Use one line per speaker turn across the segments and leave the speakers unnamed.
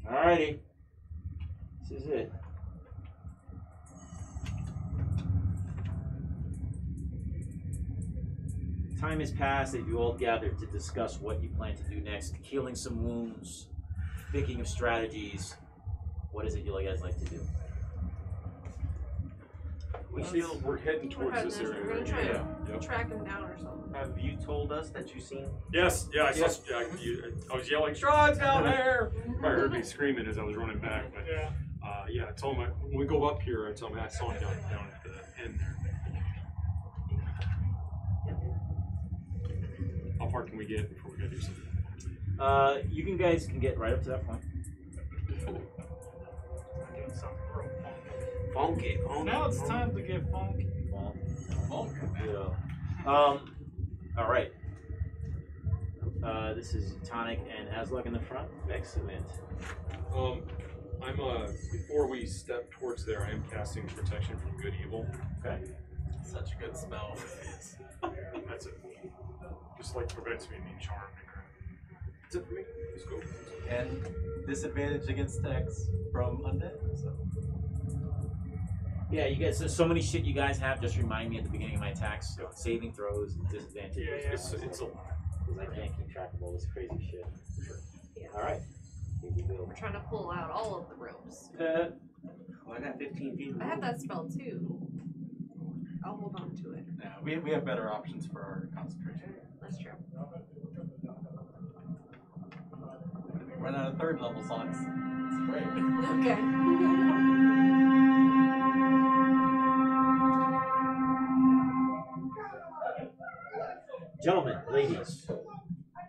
Alrighty. This is it. Time has passed and you all gathered to discuss what you plan to do next. Healing some wounds, thinking of strategies. What is it you guys like to do?
We're heading towards this area.
We're gonna try to track him down or something.
Have you told us that you've seen?
Yes, yeah, I saw. Yeah, I was yelling, "Strahd's down there!" You probably heard me screaming as I was running back. But yeah, I told him when we go up here, I told him I saw him down at the end there. How far can we get before we gotta do something?
You guys can get right up to that point.
Funky.
Now it's time to get funky.
Yeah. All right. This is Tonic and Aslog in the front. Excellent.
I'm before we step towards there, I am casting protection from good evil.
Okay.
Such a good spell.
That's it. Just like prevents me being charmed. That's it for me. Let's go.
And disadvantage against attacks from undead. So.
Yeah, you guys. There's so many shit you guys have. Just remind me at the beginning of my attacks, saving throws, and disadvantages.
Yeah.
It's a
Because I can't keep track of all this crazy shit.
Yeah.
All right. Here you go.
We're trying to pull out all of the ropes.
Well, I got 15 feet.
I have that spell too. I'll hold on to it.
Yeah, we have better options for our concentration.
That's true.
Run out of third level slots. It's great.
Okay.
Gentlemen, ladies,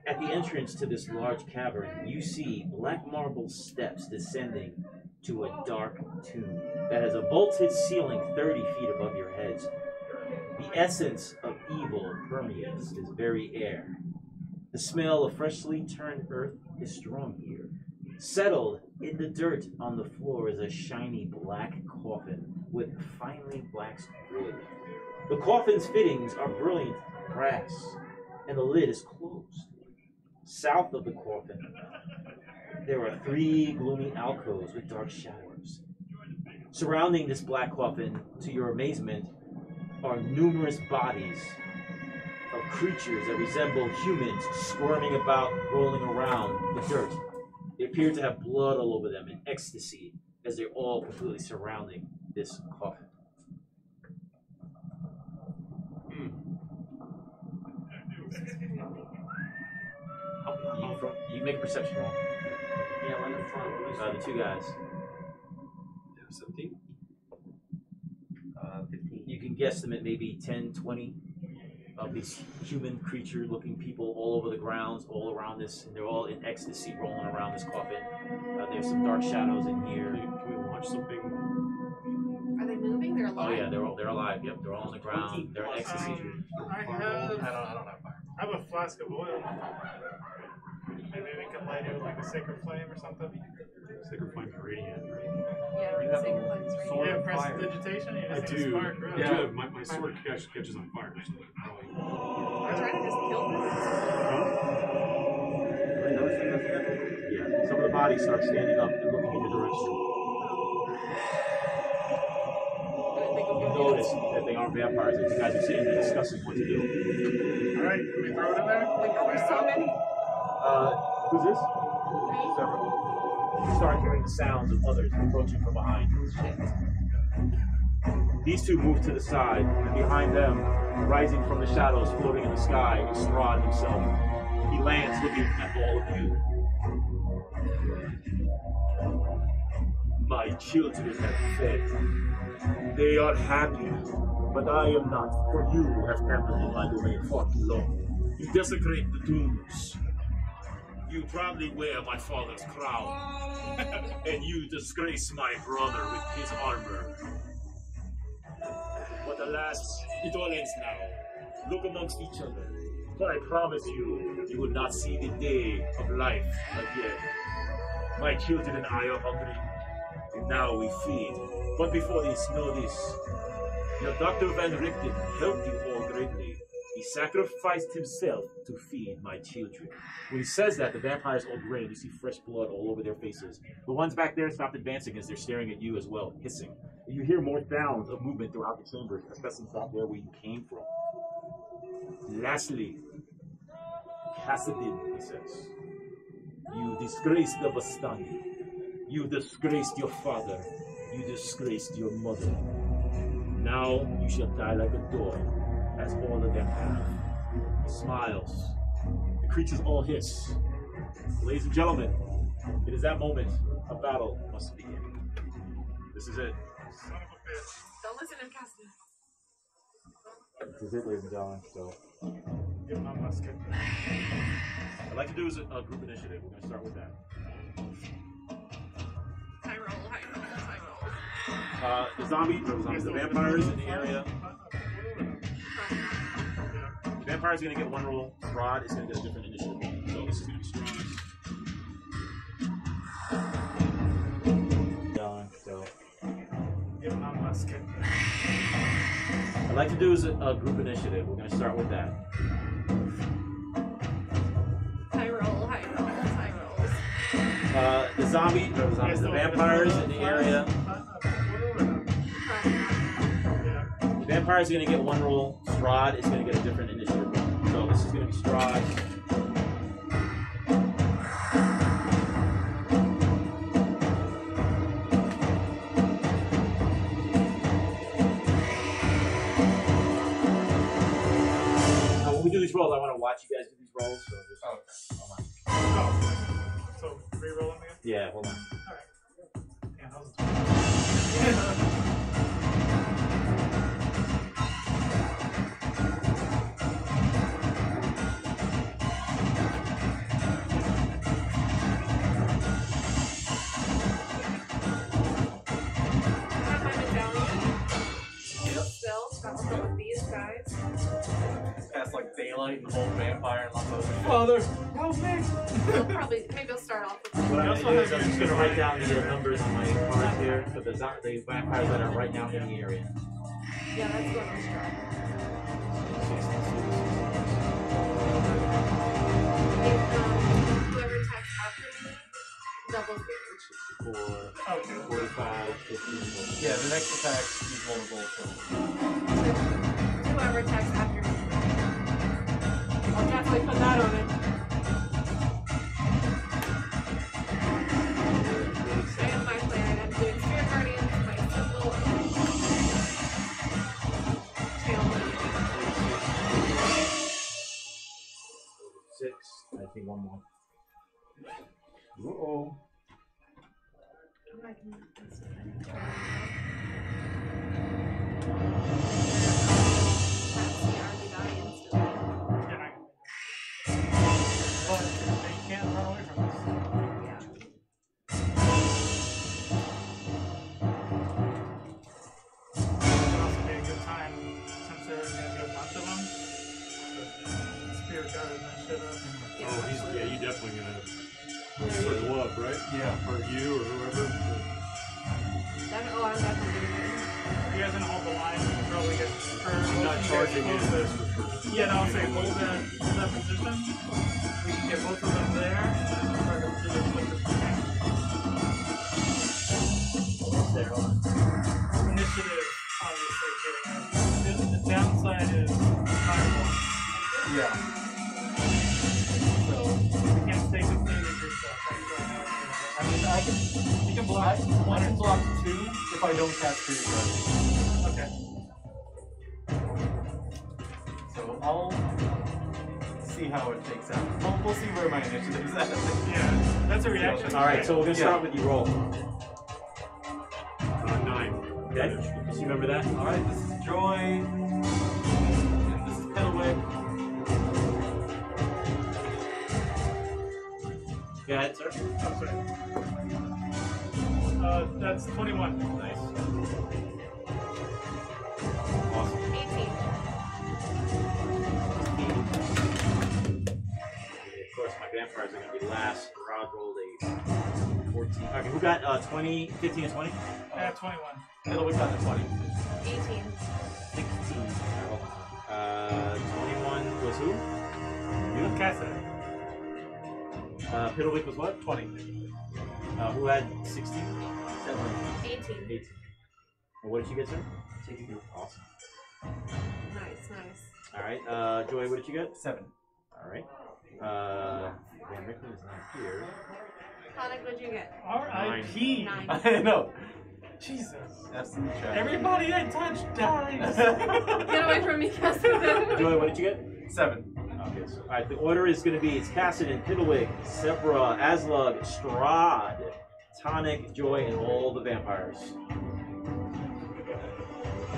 at the entrance to this large cavern, you see black marble steps descending to a dark tomb that has a vaulted ceiling 30 feet above your heads. The essence of evil permeates this very air. The smell of freshly turned earth is strong here. Settled in the dirt on the floor is a shiny black coffin with finely waxed wood. The coffin's fittings are brilliant brass, and the lid is closed. South of the coffin, there are 3 gloomy alcoves with dark shadows. Surrounding this black coffin, to your amazement, are numerous bodies of creatures that resemble humans squirming about, rolling around the dirt. They appear to have blood all over them in ecstasy as they're all completely surrounding this coffin. You make a perception roll.
Yeah, I'm in the front.
The 2 guys.
17.
15.
You can guesstimate maybe 10, 20 of these human creature-looking people all over the grounds, all around this, and they're all in ecstasy rolling around this coffin. There's some dark shadows in here.
Can we launch something?
Are they moving? They're alive.
Oh yeah, they're alive. Yep, they're all on the ground. They're in ecstasy.
I
I don't have fire.
have a flask of oil. Maybe we can light it with like a sacred flame or something.
Sacred flame radiant, right?
Yeah,
You
the
have
sacred
a
flames right
sword.
here.
Yeah,
Fire.
prestidigitation. You
I
just need
do.
a spark, really.
Yeah, my sword catches on fire. So probably.
We're trying to just kill this.
Yeah, some of the bodies start standing up and looking in your direction. You notice that they aren't vampires. You guys are sitting there discussing what to do.
All right, can we throw it in there?
Oh my god, there's so many.
Who's this? Several. You start hearing the sounds of others approaching from behind. These 2 move to the side, and behind them, rising from the shadows, floating in the sky, is Strahd himself. He lands looking at all of you. My children have fed. They are happy, but I am not, for you have tampered in my domain far too long. You desecrate the tombs. You proudly wear my father's crown, and you disgrace my brother with his armor. But alas, it all ends now. Look amongst each other, for I promise you, you will not see the day of life again. My children and I are hungry, and now we feed. But before this, know this. Your Dr. Van Richten helped you all greatly. He sacrificed himself to feed my children. When he says that, the vampires all grin. You see fresh blood all over their faces. The ones back there stopped advancing as they're staring at you as well, hissing. And you hear more sounds of movement throughout the chamber, especially back there where you came from. Lastly, Cassidin, he says, you disgraced the Vastani. You disgraced your father. You disgraced your mother. Now you shall die like a dog, as all of them have. He smiles. The creatures all hiss. Ladies and gentlemen, it is that moment a battle must begin. This is it.
Son of a bitch.
Don't listen to Cassie.
This is it, ladies and gentlemen. So,
Give him my musket.
I'd like to do is a group initiative. We're going to start with that.
High roll, high roll, high roll.
The zombies, the vampires in the area. The vampires are going to get one roll. Strahd is going to get a different initiative. So this is going to be Strahd's. So
Give him my musket.
I'd like to do is a group initiative. We're going to start with that.
High roll, high roll, high rolls.
The vampires in the area. The vampires are going to get one roll. Strahd is going to get a different initiative roll. So this is going to be Strahd. When we do these rolls, I want to watch you guys do these rolls. So just hold on.
Oh, so re-roll them again?
Yeah, hold on.
Alright. Yeah, that was
With these guys.
Past like daylight and hold vampire and lots of
Father, help me!
They'll probably, maybe I'll start off with
What I'm going to do is I'm just going to write down the numbers on my card here for the vampires that are right now in the area.
Yeah, that's going on Strahd. Whoever attacks after me, doubles damage.
64, 45, 50.
Yeah, the next attack is vulnerable.
Whoever attacks after me. I'll definitely put that on it. I have my plan. I'm doing Spirit Guardian, my symbol. Tail.
6. I think one more. Uh-oh.
But they can't run away from this.
Yeah.
It would also be a good time, since there's going to be a bunch of them, Spirit Guardian that shit up.
Yeah.
Oh, you definitely gonna circle up, right?
Yeah.
Or you or whoever.
I'm definitely doing it.
If you guys going to hold the line, you can probably get hurt.
I'm not charging you this for sure.
Yeah, no, I'm saying hold that position. We can get both of them there, and then try to do as much as we can. There, hold on. Initiative, obviously, getting out. The downside is fireball.
Yeah.
So, we can't stay contained with yourself.
I mean, you can block. One can block 2 if I don't cast Spirit Guardian.
Okay.
So I'll see how it takes out. We'll see where my initiative is at.
Yeah, that's a reaction.
Alright, so we're going to start with you roll.
9.
Okay? Just remember that?
Alright, this is Joy. And this is Piddlewick.
Go ahead, sir.
Oh, sorry. That's 21.
Nice.
Awesome. 18.
Of course, my vampires are going to be last. Rod rolled a 14. Okay, who got 20, 15, and 20?
21.
Piddlewick got the 20.
18.
16. 21 was who?
You cast it.
Piddlewick was what?
20.
Who had 16?
18.
18. And what did you get, sir? 16. Awesome.
Nice, nice.
Alright, Joy, what did you get?
7.
Alright. Van Rickman is not here.
Conic, what'd you get?
R.I.P.
9.
I know.
Jesus.
That's the chat.
Everybody I touch dies.
Get away from me, Castle.
Joy, what did you get?
7.
Okay, so alright, the order is going to be it's Cassidon, Piddlewick, Sebra, Aslug, Strahd, Tonic, Joy, and all the vampires.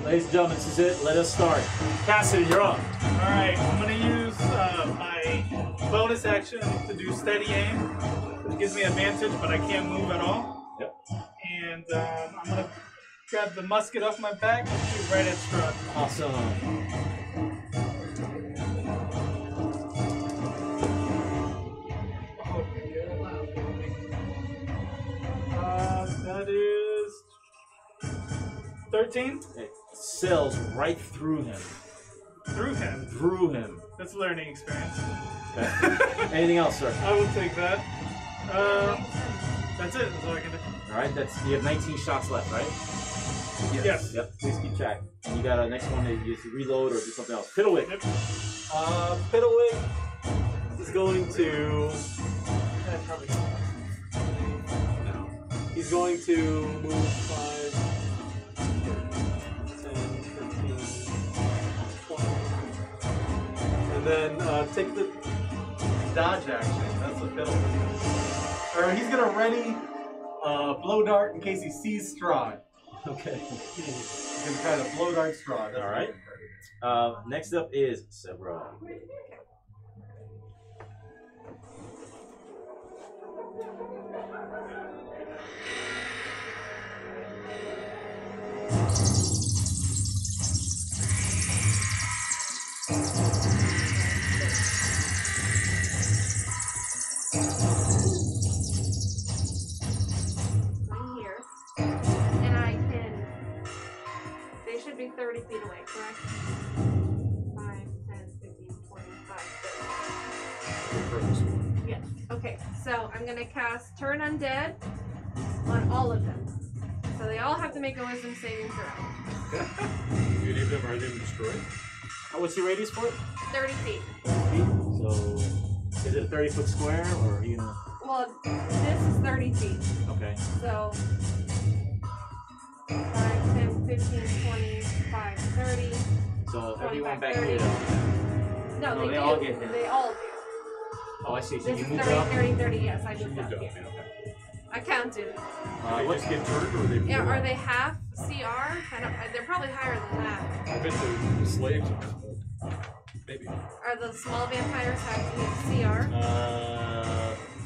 Ladies and gentlemen, this is it. Let us start. Cassidon, you're up.
Alright, I'm going to use my bonus action to do steady aim, which gives me advantage, but I can't move at all.
Yep.
And I'm going to grab the musket off my back and shoot right at Strahd.
Awesome.
That is 13
It sails right through him.
through him.
Through him.
That's a learning experience.
Okay. Anything else, sir?
I will take that. That's it. That's all I can do.
Alright, you have 19 shots left, right?
Yes.
Yep, please keep track. And you got a next one that you just reload or do something else. Piddlewick.
Yep.
Piddlewick is going to.
Probably.
He's going to move 5, 10, 15, 20. And then take the.
Dodge action. That's what Piddlewick does. Or he's gonna ready blow dart in case he sees Strahd.
Okay.
He's gonna try to blow dart Strahd. That's
Alright. Next up is Sebra.
I'm here. And I can. They should be 30 feet away, correct? 5, 10, 15, 25, 30. Yes. Okay, so I'm going to cast Turn Undead on all of them. So they all have to make a wisdom saving throw.
Do any of them are they destroyed?
What's your radius for it?
30 feet.
30 feet. So, is it a 30-foot square or are you gonna.
Well, this is 30 feet.
Okay.
So 5, 10, 15, 25, 30.
So, everyone
25,
back
30.
here.
No,
No,
they
they
do.
all get hit.
They all do.
Oh, I see. So
This
you
is
moved
30,
up.
30, 30, yes, I
She
moved
moved
up.
up.
Yeah.
Okay.
I counted.
They
What?
just get turned or they?
Yeah, are they half CR? They're probably higher than that.
I bet the slaves are. Maybe.
Are the small vampires have CR?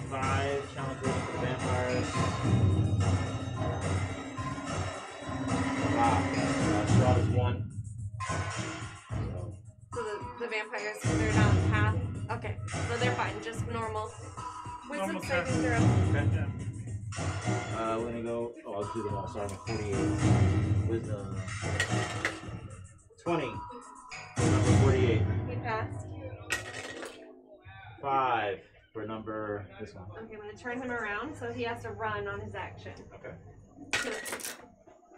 5 challenges for vampires. Wow. Strahd is 1.
So the vampires, they're not half? Okay, so they're fine, just normal. Wisdom
Normal
saving
test.
throw.
Okay.
Yeah.
We're gonna go. Oh, I'll do them all. Sorry, I'm at 48. Wisdom. 20. Number 48.
He passed.
5 for number. This one.
Okay, I'm gonna turn him around so he has to run on his action.
Okay.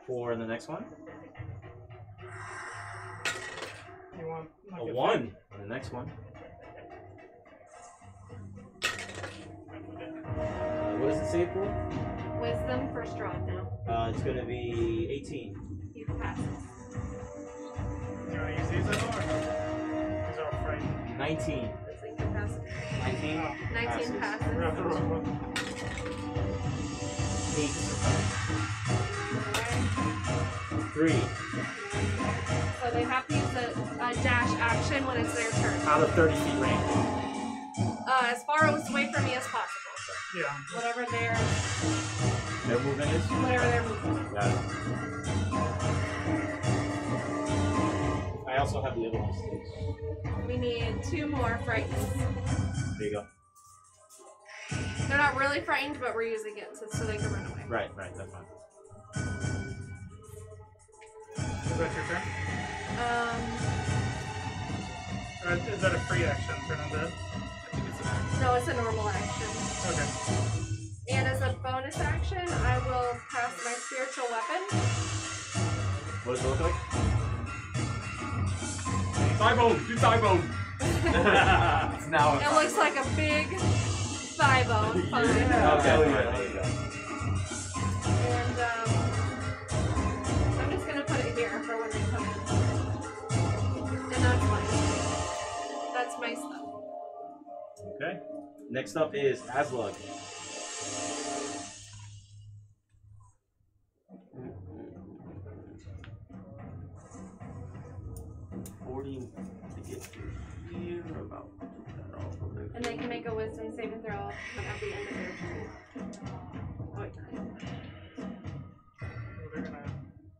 4 in the next one.
You want like
A 1 in the next one. What does it say for?
Wisdom for Strahd now.
It's gonna be 18.
He passes.
You want to use these at all or no? These are all frightened.
19.
Looks like he passes.
19.
19 passes.
We're not the wrong one.
8. 3.
So they have to use a dash action when it's their turn.
Out of 30 feet range.
As far away from me as possible.
Yeah.
Whatever their
movement is?
whatever their movement.
Got it. I also have the other ones too.
We need 2 more frightens.
There you go.
They're not really frightened, but we're using it so they can run away.
Right, that's fine.
Is that your turn? Or is that a free action, turn undead?
I think it's an action.
No, it's a normal action.
Okay.
And as a bonus action, I will cast my spiritual weapon.
What does it look like?
Thigh bone! Do thigh bone!
It's now.
It looks like a big thigh bone. Fine.
Yeah.
Okay,
Hell
fine,
yeah.
there you go.
And I'm just gonna put it here for when they come in. And that's my stuff.
Okay. Next up is Aslug.
And they can make a wisdom saving throw at the end of their turn. Oh, wait,
They're gonna.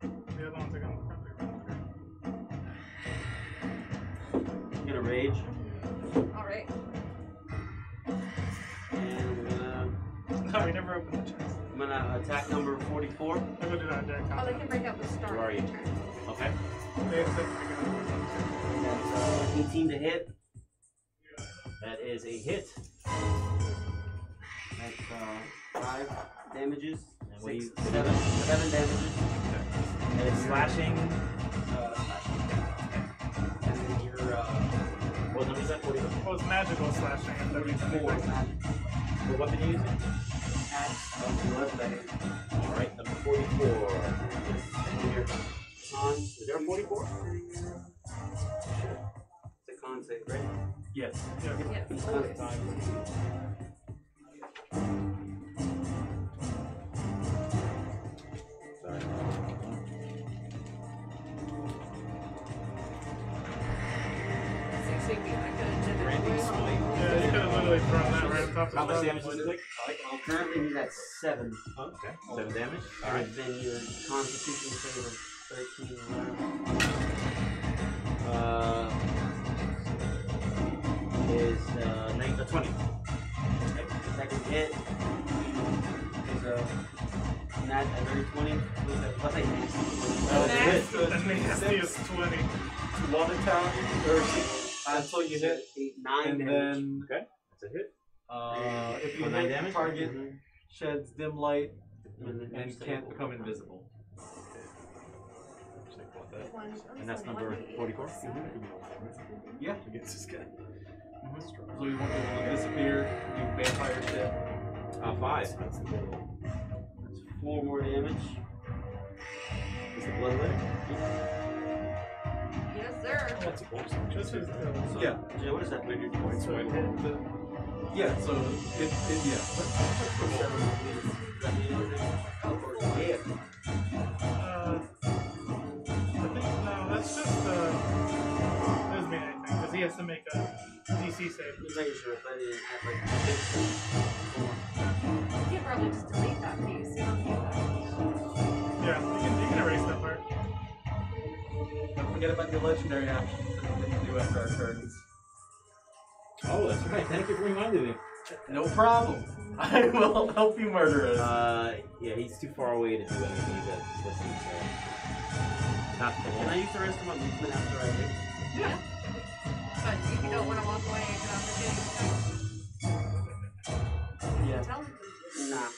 The other ones are gonna probably
I'm gonna rage,
alright.
and
No, we never opened the chest.
I'm gonna attack number 44.
I'm gonna do that in direct
Oh, they
combat.
can break out the star.
Where are you?
Turn.
Okay.
They accept the beginning of wisdom.
That's 18 to hit.
That is a hit.
That's 5 damages.
And what do you-
7 damages.
And it's slashing.
And then your
What number is that? 40.
Well, it's magical slashing at
34
30.
magic
What weapon are you using?
axe of 11.
Alright, number 44.
And your con.
Is there a 44?
It's a con save, right?
Yes.
Yes.
Sorry.
60 feet. I could have did it.
Branding smite.
Yeah, you could have literally thrown that right on top of
How much
the
damage does it take?
Currently he's at 7.
Oh, okay. 7 damage. Alright.
And then your constitution save of 13
Is 20.
Okay. Second hit is a nat at very 20. What's that?
Next.
The nastiest 20.
One attack until you hit,
8, 9
and
damage.
then
Okay. That's a hit.
if you
For 9
hit,
damage?
target sheds dim light
And then
and can't become invisible.
And that's number 44?
Yeah.
Against this guy.
So you won't be able to disappear, do vampire shit.
5.
That's 4 more damage.
Is the blood lit?
Yes, sir.
That's a bonus.
This is
So,
Yeah.
Jay, what is that?
Maybe points.
so it hit the.
Yeah, so it yeah.
Yeah.
I think no, that's just doesn't mean anything because he has to make a DC save.
Just making sure if I didn't have like
You could probably just delete that piece. You don't need that.
Yeah, you can erase that part.
Don't forget about your legendary actions that you can do after our turns.
Oh, that's right. Thank you for reminding me.
No problem. I will help you murder us.
Yeah, he's too far away to do anything that's listening to. Not
Can I use the rest of my movement after I hit?
Yeah. But if you don't want to walk away, you can opportunity.
Yeah.
Tell him.
Nah.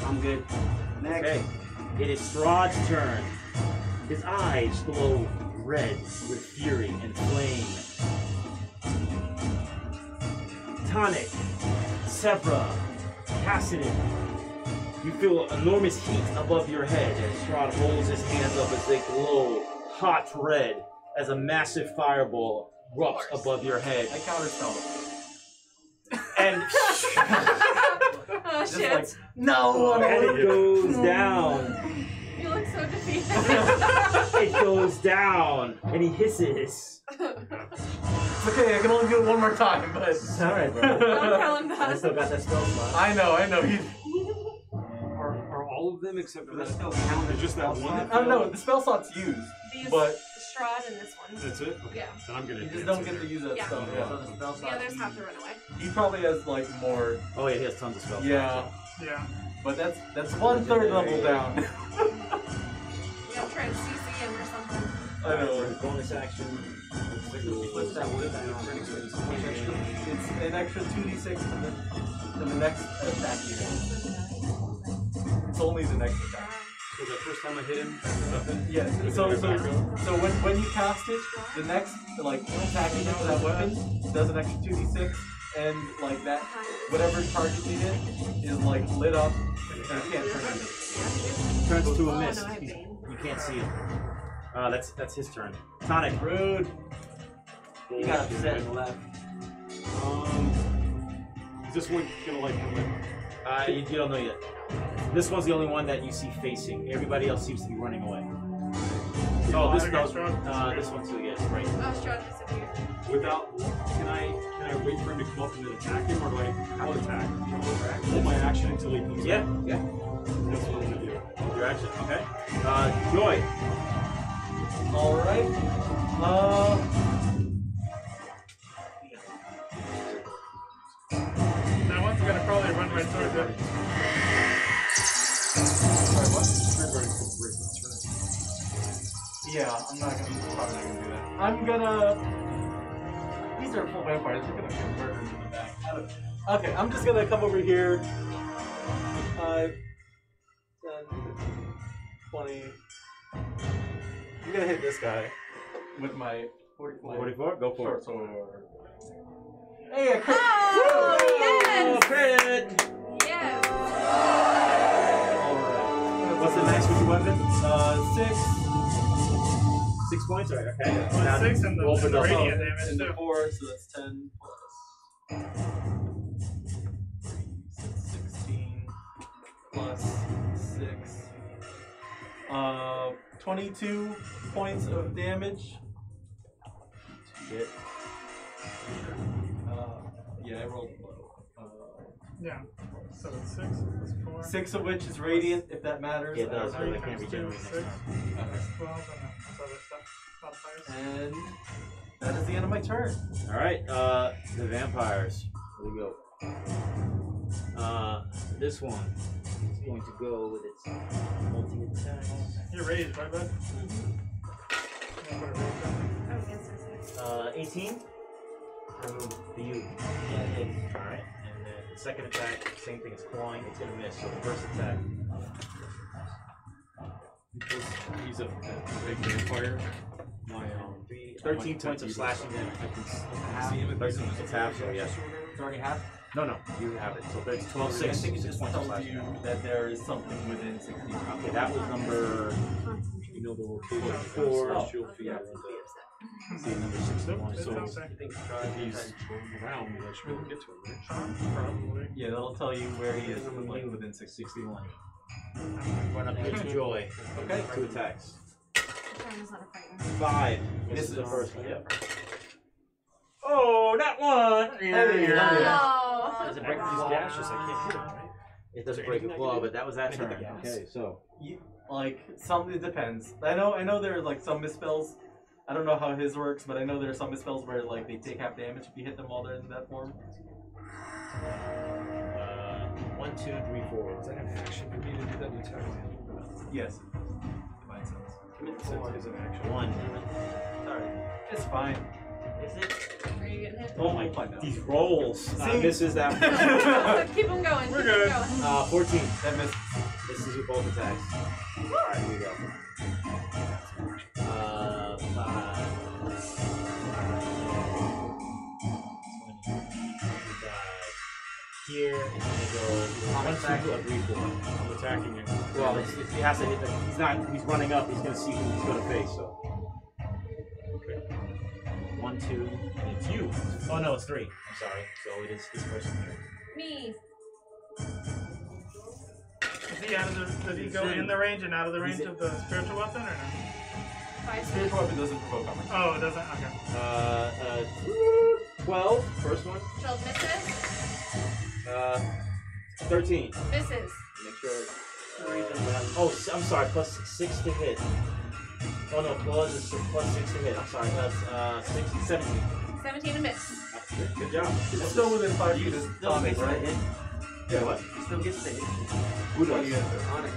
I'm good. Next.
Okay, it is Strahd's turn. His eyes glow red with fury and flame. Tonic, Sevra, Cassidy. You feel enormous heat above your head as Strahd holds his hands up as they glow hot red as a massive fireball erupts above your head.
I counterspell it.
And,
Oh
Just
shit.
like, no!
and it goes down.
You look so defeated.
It goes down, and he hisses.
It's okay, I can only do it one more time, but.
Alright, bro.
Don't tell him
I
that.
still got that spell slot.
I know, you.
Are all of them except for
But
that?
that still counts.
It's just that one. That
I don't know, the spell slot's used,
These
but
Strahd and this one.
That's it. Okay.
Yeah.
Then I'm gonna.
you just
dance
don't
in
get to
there.
use that
Yeah.
spell.
So
Yeah.
the spell
The
slot
others have to run away.
He probably has like more.
Oh yeah, he has tons of spells.
Yeah,
Yeah.
but that's 1/3 level down.
We gotta try and CC him or something.
I know.
For his bonus action,
What's that with?
It's an extra 2d6 to the next attack you hit. It's only the next attack.
So the first time I hit him, nothing.
Yeah. So when you cast it, the next attack you hit with that weapon does an extra 2d6, and like that whatever target you hit is like lit up, and you can't turn it.
Turns to a mist. You can't see him. That's his turn. Tonic.
Rude.
You got upset and left.
Is this one gonna like come in?
You don't know yet. This one's the only one that you see facing. Everybody else seems to be running away. Oh, this one too. Yes, right.
Oh, Strahd disappeared.
Without, can I wait for him to come up and then attack him, or do I have to attack? Hold my action until he comes up.
Yeah.
That's what I'm gonna do.
Your action. Okay. Joy.
All right.
That one's gonna probably run right towards it.
Sorry, what?
Great, that's right.
Yeah, I'm probably not gonna do that. I'm gonna. These are full vampires. They're gonna get murdered in the back. Okay, I'm just gonna come over here. 5, 10, 20. I'm gonna hit this guy with my 44.
44. Go for it.
Short sword. Hey, I crit.
Oh, yes!
Crit.
Yes!
Alright.
What's the max with your weapon?
6.
6 points. Right. Okay.
Well,
Now
6 and
roll for
the
double.
radiant damage
And
too.
4, so that's 10 plus 16 plus 6. 22 points of damage.
Shit.
Yeah, I rolled low.
Yeah. So it's 6 plus 4.
6 of which is radiant, if that matters.
Yeah, it does.
Three
But I can't
times
regenerate
two,
next
6.
time.
That's 12 and then this other stuff. Modifiers.
And that is the end of my turn.
All right. The vampires. Here we go. This one is going to go with its multi-attack.
You're raised, right, bud? Yeah, put a raise down.
Oh, yes, yes, yes.
18. For you.
Yeah, it is.
All right. And then the second attack, same thing as clawing. It's gonna miss. So the first attack.
Because he's a big vampire. My
13 points of slashing damage.
I can see him.
13 it's half. So yeah.
It's already half.
No, you have it. So it's 12,
I
6.
think it
6
just
points of
tells
slashing.
you that there is something within 60 feet.
Okay, that was number.
You know the location.
4.
Oh, she'll
Yeah. See number
Nope,
61.
it's
So
okay.
if he's around, I should be able to get to him, right?
Probably.
Yeah, that'll tell you where he is within 61.
run up here to Joy.
Okay.
2 attacks.
Strahd is not a fighter.
5.
This
This
is
is the
the
first
first
one. Yep. Oh, that one!
Oh.
Does it break
He's
these
gaseous. I can't hit him, right?
It doesn't break a claw, but that was that
Can I
turn.
hit the gas?
Okay, so.
It depends. I know there are like some misspells. I don't know how his works, but I know there are some misspells where like they take half damage if you hit them while they're in that form.
1, 2, 3, 4.
Is that an action for me to do that entire thing?
Yes. Mine says.
Is an action.
1.
Sorry. It's fine.
Is it?
Are you getting hit?
Oh my
We'll find out.
These rolls.
See?
This is that.
Keep them going.
We're
keep 'em
good.
going.
14.
That missed.
This is with both attacks. Alright, here we go. 5. 25. Here, it's gonna go 1, 2, 3, 4.
I'm attacking him.
Well, he has to hit the. He's running up. He's gonna see who he's gonna face. So.
Okay.
1, 2, and it's you. Oh no, it's 3. I'm sorry. So it is this person here.
Me.
Is he out of the, did he go in the range and out of the range of the spiritual weapon or no?
5
Spiritual weapon doesn't provoke armor.
Oh, it doesn't? Okay.
12. First one.
12 misses.
13.
Misses.
Make sure. Oh, I'm sorry. Plus 6 to hit. Oh no, plus 6 to hit. I'm sorry. That's 6, 17.
17 to miss.
Good job.
It's still within 5 feet of
Still
Tonic,
gets the
right?
hit.
Yeah, what?
He still gets the hit.
Who
What do you
does?
get there?
On it.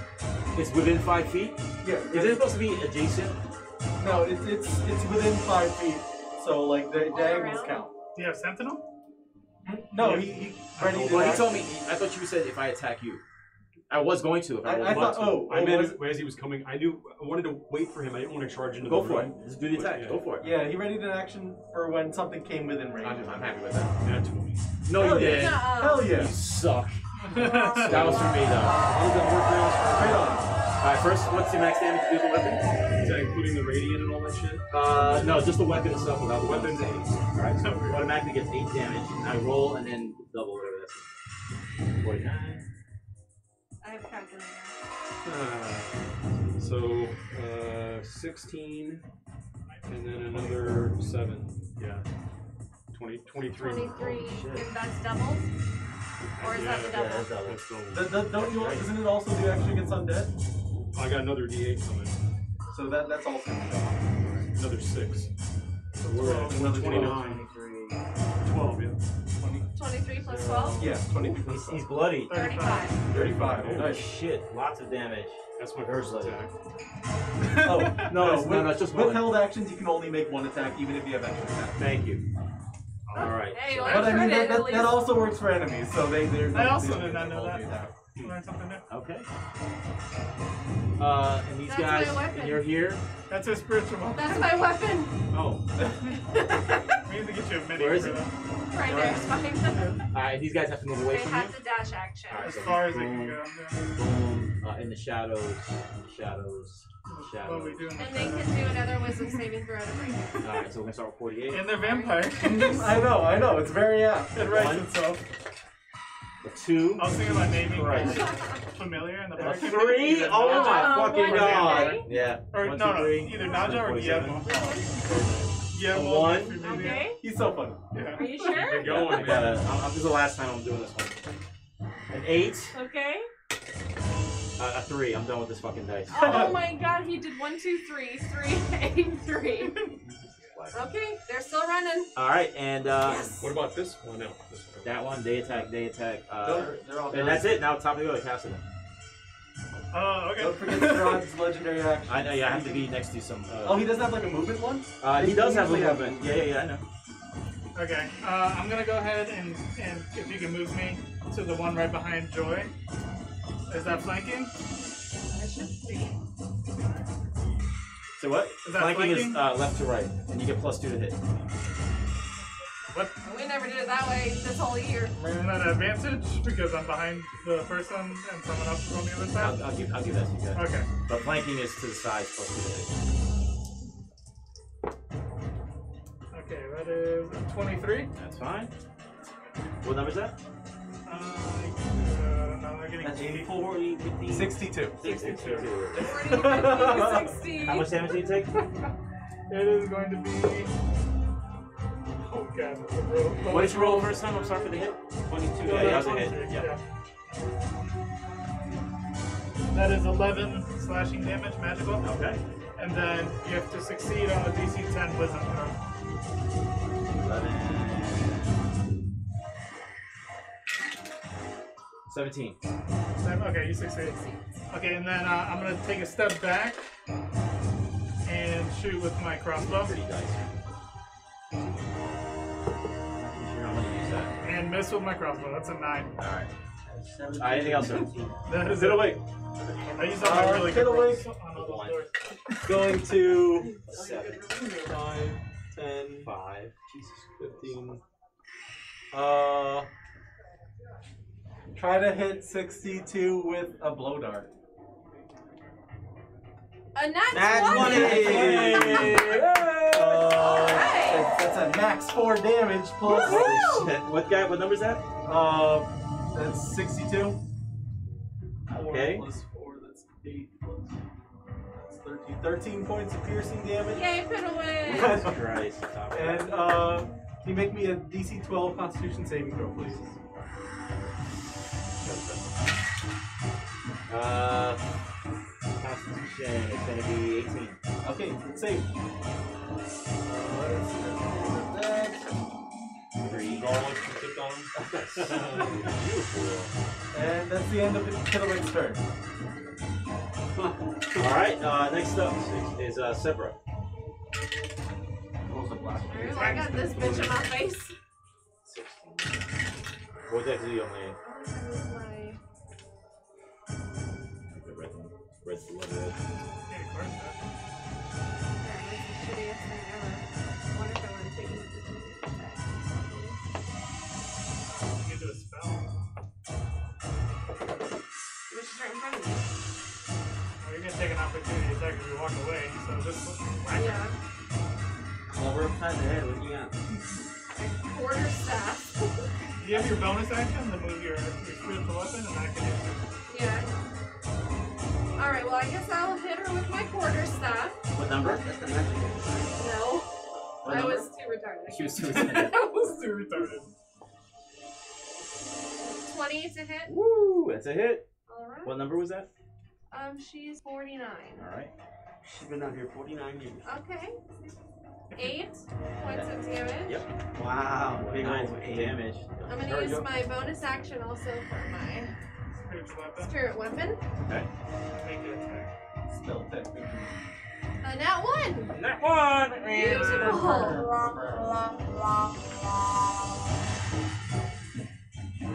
It's within 5 feet?
Yeah.
Is it supposed to be adjacent?
No, it's within 5 feet. so like the diagonals
around?
count.
Do you have Sentinel?
No, he ready to
Well, he
act.
told me. I thought you said if I attack you. I was going to. If I,
I thought.
I meant
was-
as he was coming. I wanted to wait for him. I didn't want to charge into
go
the
for it.
room.
Just do the attack.
Yeah.
Go for it.
yeah, he ready to action for when something came within range.
I'm happy with that.
Nat 20.
No,
Hell
you
yeah.
didn't.
Hell
You
yeah!
suck. That was for me though.
How does that work now?
Right on.
Alright, first, what's the max damage to do the weapon?
Is that including the radiant and all that shit?
No, just the weapon itself without the
Weapon's 8.
Alright, so automatically gets 8 damage. I roll and then double whatever that's. 49.
I have calculator.
So 16, and then another 7. Yeah. 23.
23. If that's doubled? Or is that the double?
that's double.
That's double.
Don't you? Doesn't it also do action against undead?
I got another D8 coming.
So that's also.
Another 6. So we're at
Another
29. 12, yeah.
23 plus 12?
Yeah, 20.
He's bloody.
35.
35.
Oh
Nice.
shit, lots of damage.
That's my first attack.
Oh
No,
with,
no, it's just
with
one.
held actions, you can only make one attack, even if you have extra attack.
Thank you. Alright.
Hey,
so-
well,
But I mean,
credit,
that
at least.
also works for enemies, so they're.
I also
they
did not know
don't
that.
do that.
Learn something new.
Okay. And these
That's my
guys,
weapon.
and you're here.
That's a spiritual weapon.
That's my weapon.
Oh.
We need to get you a mini
Where is
for
it?
that.
Right there, it's fine.
Alright, these guys have to move away
They
from
have
you.
to dash action.
Alright,
As
so
far as they
boom,
can go.
boom, in the shadows, shadows,
Yeah. What are we
shadows.
doing?
And they can do another wisdom saving throw to break it.
Alright, so we're gonna start with 48.
And they're vampires.
I know, it's very apt.
It writes
One.
itself.
A 2.
I was thinking about naming
Christ.
familiar in the
A
park.
3? Oh
Naja.
my fucking
One,
god!
two,
Yeah.
Or
1,
no,
2, 3.
either Naja or
47.
Guillermo. Guillermo.
A 1.
familiar.
Okay.
He's so funny.
Yeah.
Are you sure?
Get going,
I
man.
gotta. This is the last time I'm doing this one. An 8.
Okay.
A 3. I'm done with this fucking dice.
Oh my god, he did 1, 2, 3, 3, 8, 3. Okay, they're still running.
Alright, and
What about this one? No, this one.
that one, they attack.
They're all
And that's it. Now top of the order, Castle.
Oh, okay.
Don't forget Strahd's legendary action.
I know, yeah, I have to be next to some.
Oh, he doesn't have like a movement one?
He does have a
usually have
movement. Yeah, I know.
Okay. I'm gonna go ahead and if you can move me to the one right behind Joy. Is that flanking?
I should see.
So what?
Is that
Flanking is
flanking?
left to right, and you get +2 to hit.
What?
We never did it that way this whole year.
Isn't that an advantage because I'm behind the person and someone else is on the other side?
I'll give that to you guys.
Okay.
But flanking is to the side, +2 to hit.
Okay, that is 23.
That's fine. What number is that?
No, they're getting
That's
84, 50,
62.
62.
40, 50, 60.
How much damage do you take?
It is going to be. Oh god, that's a roll.
What did you roll first time? I'm sorry for the hit. 22. Yeah, that was a hit.
23,
Yeah.
That is 11 slashing damage, magical.
Okay.
And then you have to succeed on a DC 10 wisdom throw.
11. 17.
Okay, you succeed. Okay, and then I'm gonna take a step back and shoot with my crossbow.
Pretty dice. Sure, I'm gonna use that.
And miss with my crossbow. That's a 9.
Alright. Anything else, sir?
That is
Sit
it.
away.
I used all my really good
Get away.
rolls on all those doors.
Going to
7.
5, 10,
5.
15. Try to hit 62 with a blow dart.
A nat
Nat
20.
20.
Alright.
That's a max 4 damage plus.
Holy shit. What number is that?
That's 62.
Okay.
4 plus 4, that's 8 plus. That's 13. 13 points of piercing damage.
Yay, put away.
Jesus Christ.
And can you make me a DC 12 Constitution saving throw, please?
Constitution is gonna be 18.
Okay, save. Let's that.
3.
Garlic, you tipped on him.
Beautiful.
And that's the end of Kittlewig's turn.
Alright, next up is Sebra.
Rolls a
black.
Alright, well, I got this bitch in my face.
16. What deck do you only?
This is my.
The red one. Red blood.
Yeah, of course not.
Yeah, this is the shittiest thing ever. I wonder if I would have taken it to attack.
You can do a spell.
Which is right in front of me.
Oh, you're gonna take an opportunity attack if you walk away. So just whack
Yeah.
Well, we're upside the head. What do you got?
A quarter staff.
Do you have your bonus action to move your spiritual weapon, and I can use it?
Yeah. Alright, well, I guess I'll hit her with my quarter staff.
What number?
That's the magic.
No.
What
I
number?
was too retarded.
She was too excited.
I was too retarded.
20 to hit.
Woo! That's a hit.
Alright.
What number was that?
She's 49.
Alright.
She's been out here 49 years.
Okay. 8 points of damage.
Yep.
Wow. Big
Nice
old eight.
damage.
I'm gonna use my bonus action also for my
Spiritual weapon.
spirit weapon.
Okay.
Make it attack.
Spell technique.
Nat 1!
That one!
Beautiful!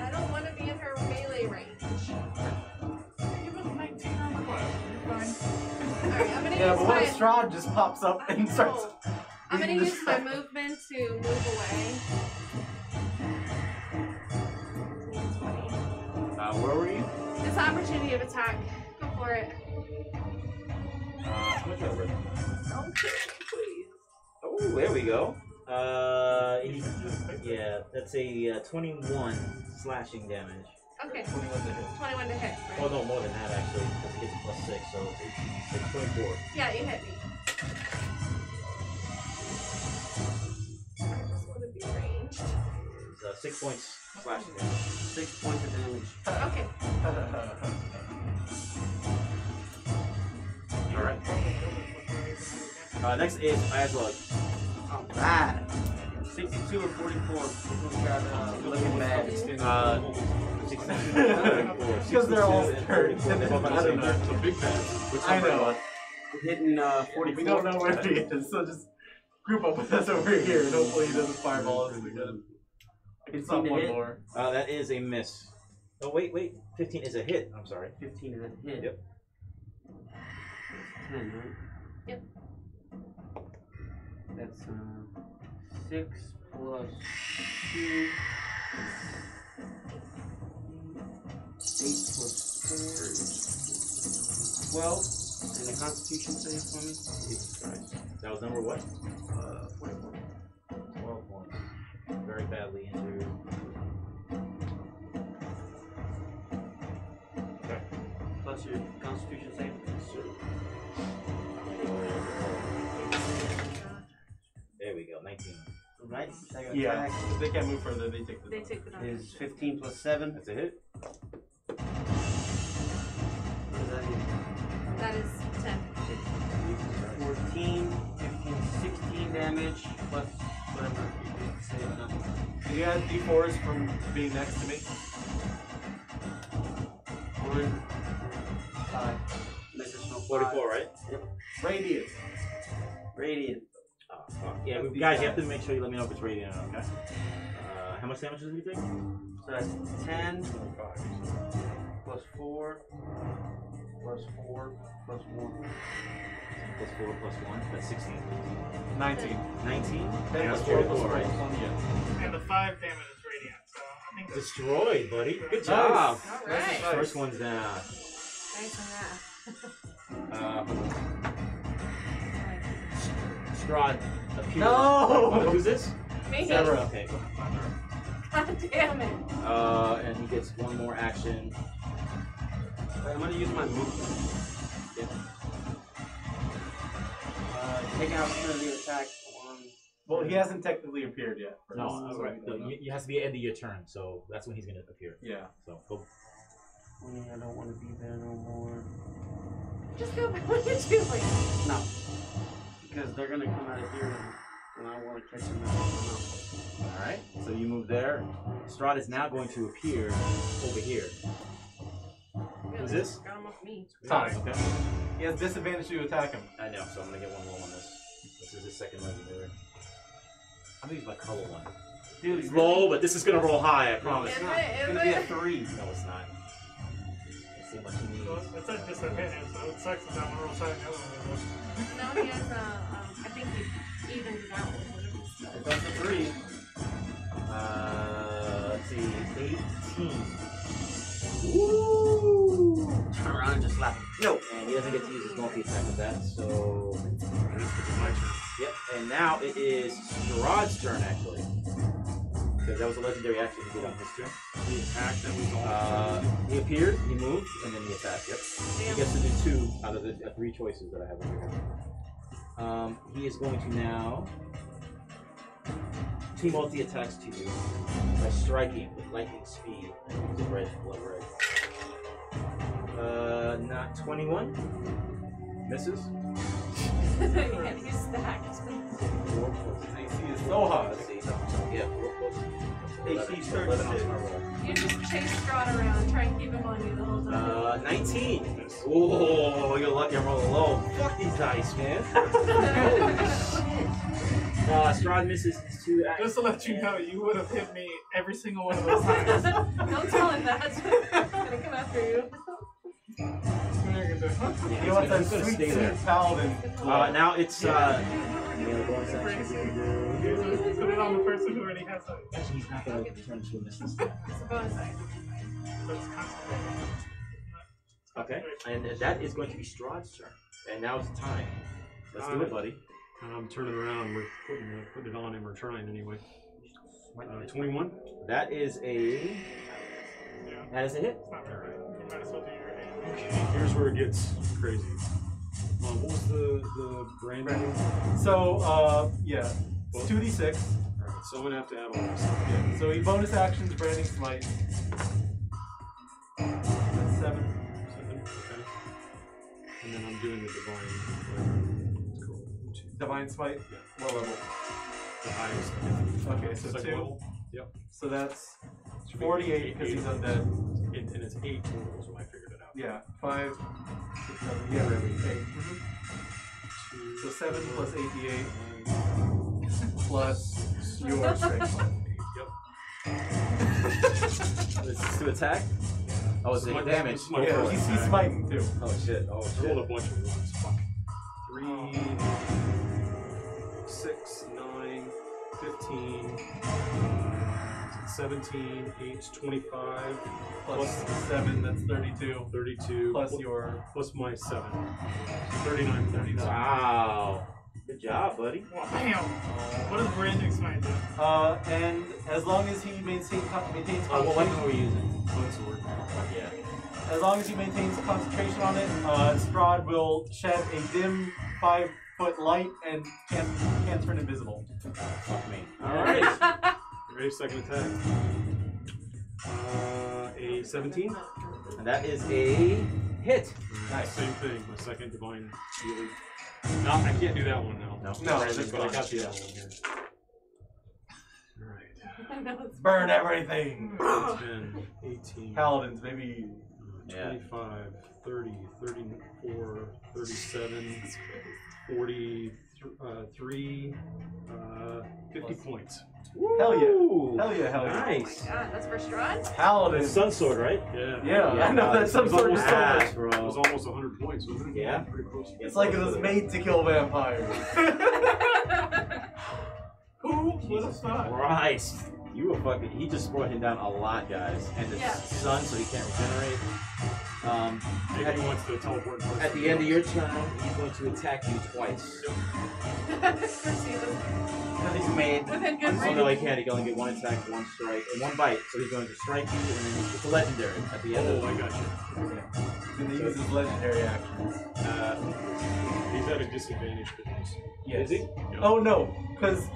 I don't want to be in her melee range.
You have 19 armor class. You're fine.
Alright, I'm gonna
Yeah,
use
but what
my.
if Strahd just pops up and starts?
I'm gonna
beating the
use my
Strahd?
movement to move away. 20.
Where were you?
This opportunity of attack. Go for it.
How much over?
Don't kill me, please.
Oh, there we go. Yeah, that's a 21 slashing damage.
Okay,
21 to hit.
21 to hit.
Oh
Right?
no, more than that actually, because it gets plus 6, so it's 18, 24.
Yeah, you hit me. I just want to be ranged.
It's 6 points slashing damage.
6 points of damage.
Okay.
Alright. Next is Azlug.
Alright. 62 or 44. Looking bad.
'Cause they're all
62 and
hurt.
34. They're both on the
I
same
don't know.
turn.
It's a big match.
Which
I
number?
know.
Hitting
We
44.
don't know where he is, so just group up with us over here, and hopefully he doesn't fireball us again. It's not
15 to
one
hit.
more.
That is a miss. Oh, wait. 15 is a hit. I'm sorry.
15 is a hit.
Yep.
10, right?
Yep.
That's 6 plus 2. 8 plus 4 12. And a constitution save for me?
Jesus Christ. That was number what?
44.
12 points. Very badly injured. Okay.
Plus your constitution save?
There we go. 19.
Right? Second
Yeah,
attack
if they can't move further, they take the
They take the damage.
is 15 plus 7.
That's a hit.
What does that mean?
That is 10.
14, 15, 16 damage plus whatever you just say nothing.
Do you add D4s from being next to me?
1, 5, additional
44, right?
Radiant.
Radiant.
Oh, fuck. Yeah, guys, you have to make sure you let me know if it's radiant or not, okay? How much damage does he take?
So that's 10 plus 4 plus 4 plus 1.
Plus 4 plus 1. That's 16.
19.
19?
10
Yeah,
plus
that's
4 plus
44,
1
right?
plus 1, yeah.
And the 5 damage is radiant, so I think that's
Destroyed, buddy. Good
Nice.
job.
Alright.
First one's down.
Nice on that.
Strahd appears.
No!
Who's this?
Me.
Sarah.
Okay.
God damn it.
And he gets one more action.
I'm going to use my movement. Take out the attack on.
Well, he hasn't technically appeared yet.
No,
So
right.
we don't know.
You has to be at the end of your turn, so that's when he's gonna appear.
Yeah.
So go.
I don't want to be there no more.
Just go back. What are you doing?
No. Because they're going to come out of here and I want to catch them out.
All right. So you move there. Strahd is now going to appear over here. Who's this?
Got him off me.
Time.
Okay.
He has disadvantage to attack him.
I know. So I'm gonna get one roll on this. This is his second legendary. I'm gonna use my color one.
Dude,
It's low, but this is gonna roll high, I promise.
Is
it's
it?
gonna be a 3.
No, it's not. Let's see how much he needs.
So it's like disadvantage, so it sucks that that one rolls high and the other one rolls low.
No, he has I think he evened it out with whatever he's
If that's a 3.
Let's see, 18.
Woo! Turn around and just slap him.
No, and he doesn't get to use his multi-attack with that, so...
It's my turn.
Yep, and now it is Strahd's turn, actually. Because that was a legendary action he did on his turn.
He attacked, that was all.
He appeared, he moved, and then he attacked, yep. He gets to do 2 out of the 3 choices that I have over here. He is going to now... 2 multi-attacks to you by striking with lightning speed. It's red, blood red. Not 21. Misses.
Yeah, he's stacked.
4 plus
AC is so hot.
Let's see. Yeah, 4 plus.
AC
11 on
36.
my roll.
You just chase Strahd around and try and keep him on you the whole time.
19. Oh, you're lucky I'm rolling low. Fuck these dice, man. Strahd misses his 2 actions.
Just to let you know, you would have hit me every single one of those times.
Don't tell him that. He's gonna come after you.
What are you gonna do?
Yeah,
You want that
he's gonna
sweet,
stay there.
sweet paladin.
Now it's
Yeah.
bonus actions you can do.
Put it on the person who already has it.
Actually, he's not gonna turn into a missing step.
It's a bonus action.
That's concentrated.
Okay, and that is going to be Strahd's turn. And now it's time. Let's do it, buddy.
I'm turning around. We're putting it on him. We're trying anyway. 21.
That is a hit.
It's not very right. You might as well do your hand.
Okay, here's where it gets crazy. What was the brand name?
So, yeah. It's 2d6.
Alright, so I'm gonna have to add all this.
Yeah. So he bonus actions branding smite. That's 7.
7, okay. And then I'm doing the divine. It's cool. 2.
Divine smite.
Yeah.
What level?
The highest.
Okay, so
Second
2.
level. Yep.
So that's 48 because he's undead.
And it's 8 total, so I figured it out.
Yeah, 5, 6, 7. Yeah, really. 8. So 7 plus 88 plus your strength.
Yep.
This is to attack? Oh, it's
My-
damage.
this is my
Yeah,
first
he's
attack.
smiting too.
Oh shit, oh
I rolled a
shit.
bunch of ones. Fuck. 3, 6, 9, 15, 17, 8, 25,
Plus 7, that's 32.
32,
Plus your.
plus my 7. 39, 39.
Wow. Good job, buddy.
Bam! What does branding smite do?
And as long as he maintains
What weapon
concentration,
were we using?
Sword.
Yeah.
as long as he maintains concentration on it, Strahd will shed a dim 5-foot light and can't turn invisible.
Fuck me. Alright.
Ready, second attack. A 17.
And that is a hit.
Nice.
Same thing. My second divine healing. No, I can't do that one now.
No,
Right,
that's
but I
fine.
got the other one here. Alright.
I know it's
Burn everything!
10, 18,
Paladins, maybe.
25, 30, 34, 37, 43, 50 points.
Hell yeah.
Woo.
Hell yeah, hell yeah.
Nice.
God, that's for Strahd?
Paladin.
Sun sword, right?
Yeah.
Yeah, I know, that's some sort of
Ah,
sword.
bro.
It was almost 100 points, wasn't it?
Yeah.
Pretty close.
It's like it was made to kill vampires.
Who would have thought?
Christ. You were fucking. He just brought him down a lot, guys. And the
Yeah.
sun, so he can't regenerate.
Maybe he wants to teleport.
At the end of your turn, he's going to attack you twice. He's made.
Within good
Oh no,
range.
he can't. He can only get 1 attack, 1 strike, and 1 bite. So he's going to strike you, and then it's a legendary at the end
Oh,
of
I got you.
He's gonna use his legendary actions.
He's at a disadvantage for this.
Yes.
Is he?
Yeah.
Oh no, because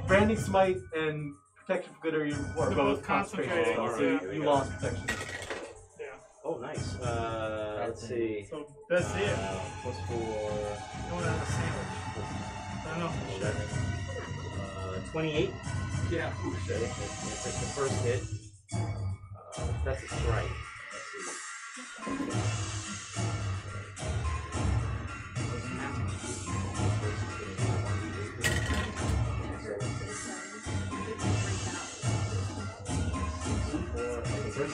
Branding Smite and Protection for Good are
They're
both
both
concentration
concentrating,
spells, so
yeah.
you lost protection.
Yeah.
Oh, nice. Let's see.
So that's it.
+4.
You don't have a sandwich. I don't know.
Shit. 28.
Yeah.
Oh shit. It's like the first hit. That's a strike. Let's see.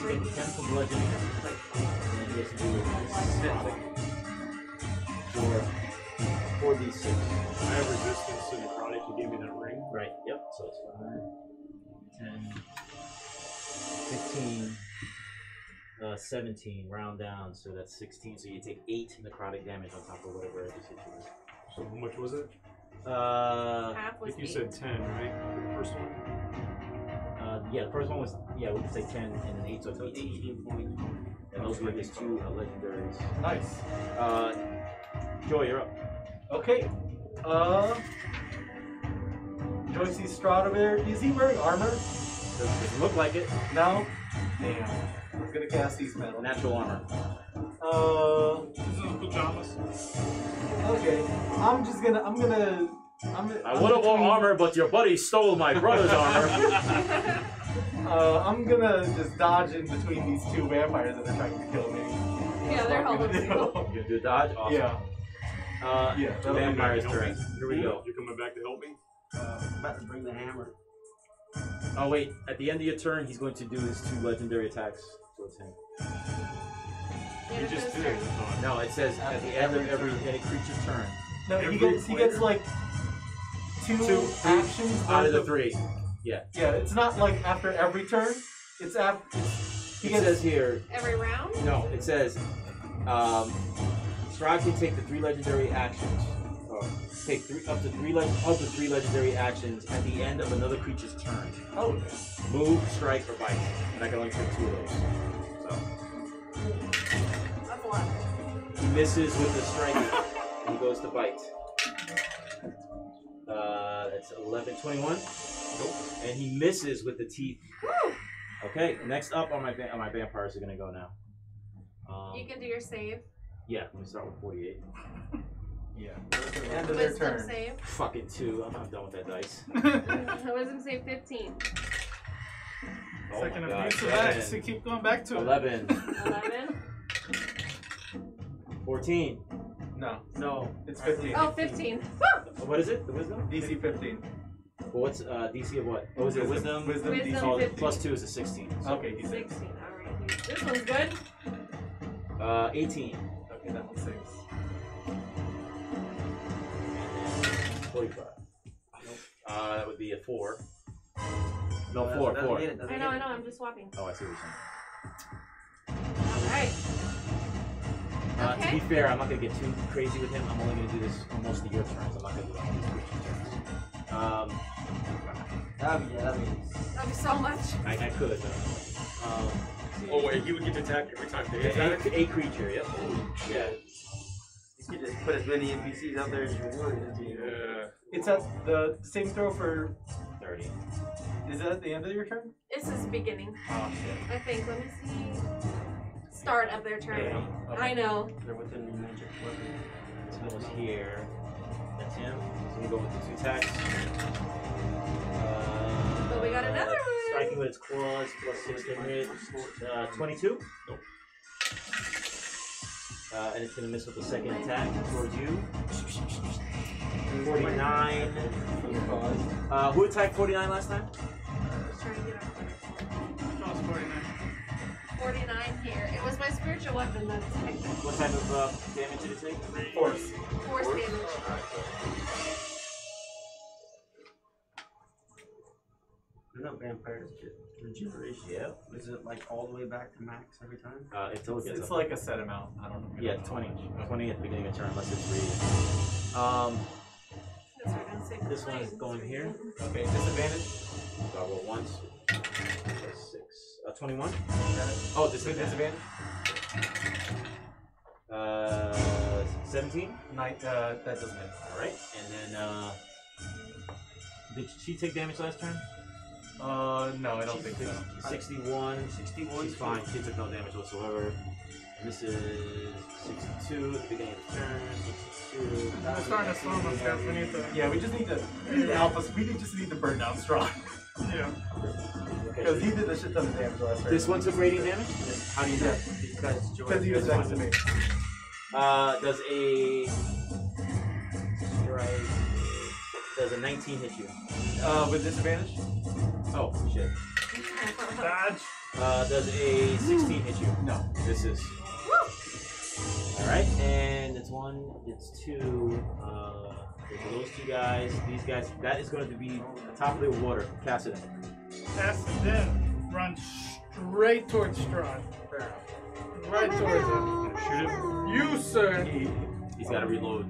to take a 10 for bludgeoning. And he has to do necrotic for 4d6.
I have resistance to necrotic. You gave me that ring.
Right, yep. So it's 5, 10, 15, 17, round down. So that's 16. So you take 8 necrotic damage on top of whatever this hit you is.
So how much was it?
Half
I
was
think you
8.
said 10, right? For the first one.
Yeah, the first one was, we could say 10 and an 8, so it's 18 points. And those were his 2 legendaries.
Nice.
Joy, you're up.
Okay. Joy sees Strahd over there. Is he wearing armor?
Doesn't look like it.
No? Damn. I was gonna cast these metal.
Natural armor.
This is pajamas.
Okay. I'm gonna
I would have worn armor, but your buddy stole my brother's armor.
I'm gonna just dodge in between these 2 vampires that are trying to kill me.
Yeah, they're
That's what I'm
holding
gonna
you.
do.
You do a dodge? Awesome.
Yeah. Yeah. that'll be
Vampire's
good.
turn. Here we go.
You're coming back to help me?
I'm about to bring the hammer.
Oh wait, at the end of your turn, he's going to do his 2 legendary attacks towards him.
Yeah,
You
it's
just
his
did.
turn.
No, it says at the end of any creature's turn.
No, he gets like 2 actions
Out of the
worth
3.
Yeah, it's not like after every turn. It's after. He
It
gets
says here,
Every round?
no, it says, Strahd can take the 3 legendary actions. Take up to 3 legendary actions at the end of another creature's turn.
Oh.
Move, strike, or bite. And I can only take 2 of those. So
That's a lot.
he misses with the strike, and he goes to bite. That's 11, 21. Nope. And he misses with the teeth.
Woo!
Okay, next up on my vampires are gonna go now.
You can do your save.
Yeah, let me start with 48.
Yeah. End of their
Wisdom
turn.
save.
Fucking 2. I'm done with that dice.
Wisdom save 15.
Oh
Second
my God.
abuse of X. You keep going back to it.
11.
11.
14.
No, it's 15.
Oh, 15.
What is it? The wisdom?
DC 15.
Well, what's DC of what? Oh, is it wisdom?
Wisdom
Wisdom
DC.
Oh,
15.
plus 2 is a 16. So,
Okay, DC.
16. Alright. This one's good.
18.
Okay, that one saves.
45. That would be a 4. No,
Doesn't
4.
hit it, doesn't
I
hit
know,
it.
I'm just swapping.
Oh, I see what you're
Alright.
saying. To
Okay.
be fair, I'm not going to get too crazy with him. I'm only going to do this on most of your turns. I'm not going to do it on these creatures' turns.
That'd be
That'd be so much.
I could, but...
Oh wait, he would get to attack every time they attack?
A creature, yep. Yeah.
You could just put as many NPCs out there as you want.
Yeah.
It's at the same throw for.
30.
Is that at the end of your turn?
This is beginning.
Oh shit.
I think. Let me see. Start of their turn.
Yeah. Okay.
I know.
They're within your magic weapon.
So that was here. That's him. So we go with the 2 attacks.
But we got another one.
Striking with its claws, plus 6 to hit. 22.
Nope.
And it's going to miss with the second attack towards you. 49. Who attacked 49 last time?
Just trying to get up there.
Which one's 49?
49 here. It was my spiritual weapon that attacked me.
What type of damage did it take?
Force.
Force damage.
No vampires regeneration.
Yeah.
Is it like all the way back to max every time?
Until it gets
It's
up.
like a set amount. I don't know.
Yeah, 20. 20 at the beginning of turn, unless it's read.
That's what I'm gonna say.
This one is going here.
Okay, disadvantage.
So I roll once. Plus 6. 21.
With
Oh, disadvantage.
disadvantage.
17.
That doesn't hit.
Alright, and then, did she take damage last turn?
No, I don't think so.
61.
61.
She's fine. She took no damage whatsoever. And this is 62 at the beginning of the turn. 62.
We're starting to slow us, guys. We need to.
Yeah, we just need to help us. We just need to burn down Strahd.
Yeah.
Because he did a shit ton of damage last turn.
This one took radiant damage? How do you know?
Because
he was next to me.
Does a strike? Does a 19 hit you?
With disadvantage?
Oh shit.
Dodge.
Does a 16 hit you?
No.
This is. Alright, and it's 1, it's 2. Okay, so those 2 guys, these guys, that is going to be top of the water. Cassidy.
Cassidy runs straight towards Strahd. Right towards him.
Shoot him.
You, sir.
He's got to reload.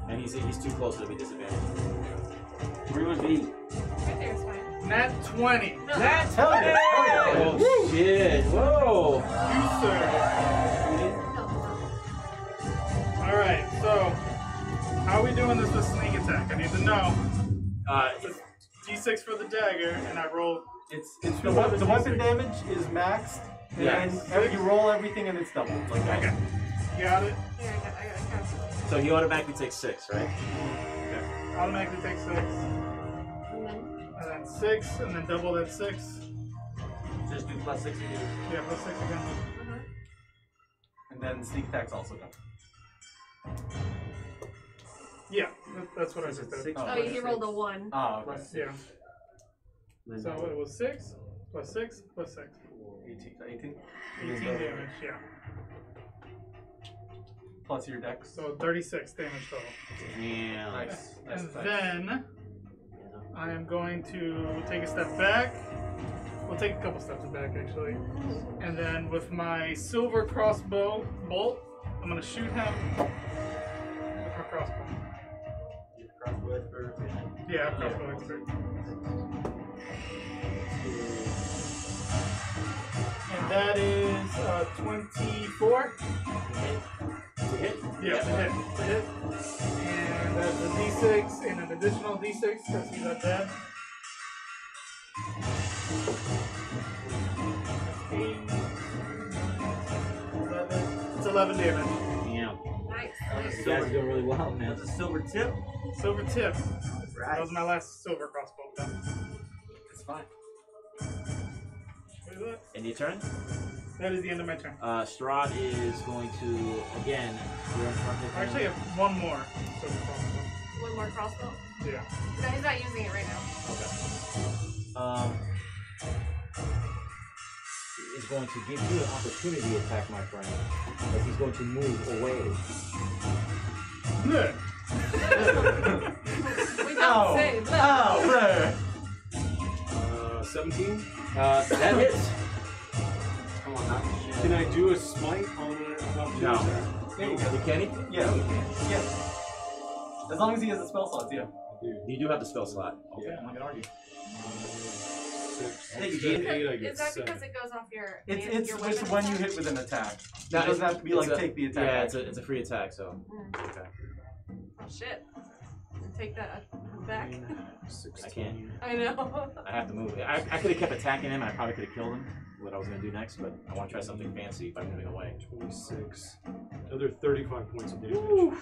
And he's too close to be disadvantaged.
Where you want to be?
Right there is fine.
Nat 20.
Nat 20! Oh, shit. Whoa.
You, sir. Alright, so how are we doing this with sneak attack? I need to know. It's D6 for the dagger, and I roll.
It's the weapon damage is maxed, and you roll everything and it's doubled. Like that.
Okay. You got it?
Here, I got it.
So he automatically takes 6, right?
Okay. Automatically take 6. And then 6, and then double that 6.
Just do +6 again.
Yeah, plus 6 again.
And then sneak attack's also done.
Yeah, that's what I just did.
Oh, he rolled a 1.
Oh, okay.
Yeah. So it was 6, plus 6, plus 6.
18.
18 damage, yeah.
Plus your dex.
So 36 damage total.
Yeah.
Nice.
And then I am going to take a step back. We'll take a couple steps back actually. And then with my silver crossbow bolt, I'm going to shoot him with my crossbow.
Crossbow expert.
Yeah, crossbow expert. And that is 24.
To hit?
Yeah, to hit. And that's a d6 and an additional d6 because he's not dead. 8, 11. It's 11 damage.
Yeah.
Nice.
You guys are doing really well, man.
That's a silver tip.
Silver tip.
Right.
That was my last silver crossbow done.
It's fine.
What is that?
And your turn?
That is the end of my turn.
Strahd is going to, again, you're in front of him.
Actually, I have one more silver crossbow.
One more crossbow.
Yeah.
No, he's not using it right now.
Okay. Is going to give you an opportunity attack, my friend, as he's going to move away.
Look.
We don't say look.
Oh,
17.
That hits.
Come on, now.
Can I do a smite on an opportunity?
No.
there you go.
You can?
Yeah. Yeah. As long as he has the spell slots, yeah.
You do have the spell slot.
Okay, I'm not gonna argue.
6.
I think
Instead of
you
8, I get
Is that
7.
because it goes off your?
It's
your
just
weapon
when you
attack?
hit with an attack.
No,
It doesn't have to be like
it's a-
take the attack.
Yeah, it's a free attack, so.
Mm.
Okay.
Oh shit! Take that back.
I can't.
I know.
I have to move. I could have kept attacking him and I probably could have killed him. What I was going to do next, but I want to try something fancy by moving away.
26. Another 35 points of damage.
Ooh.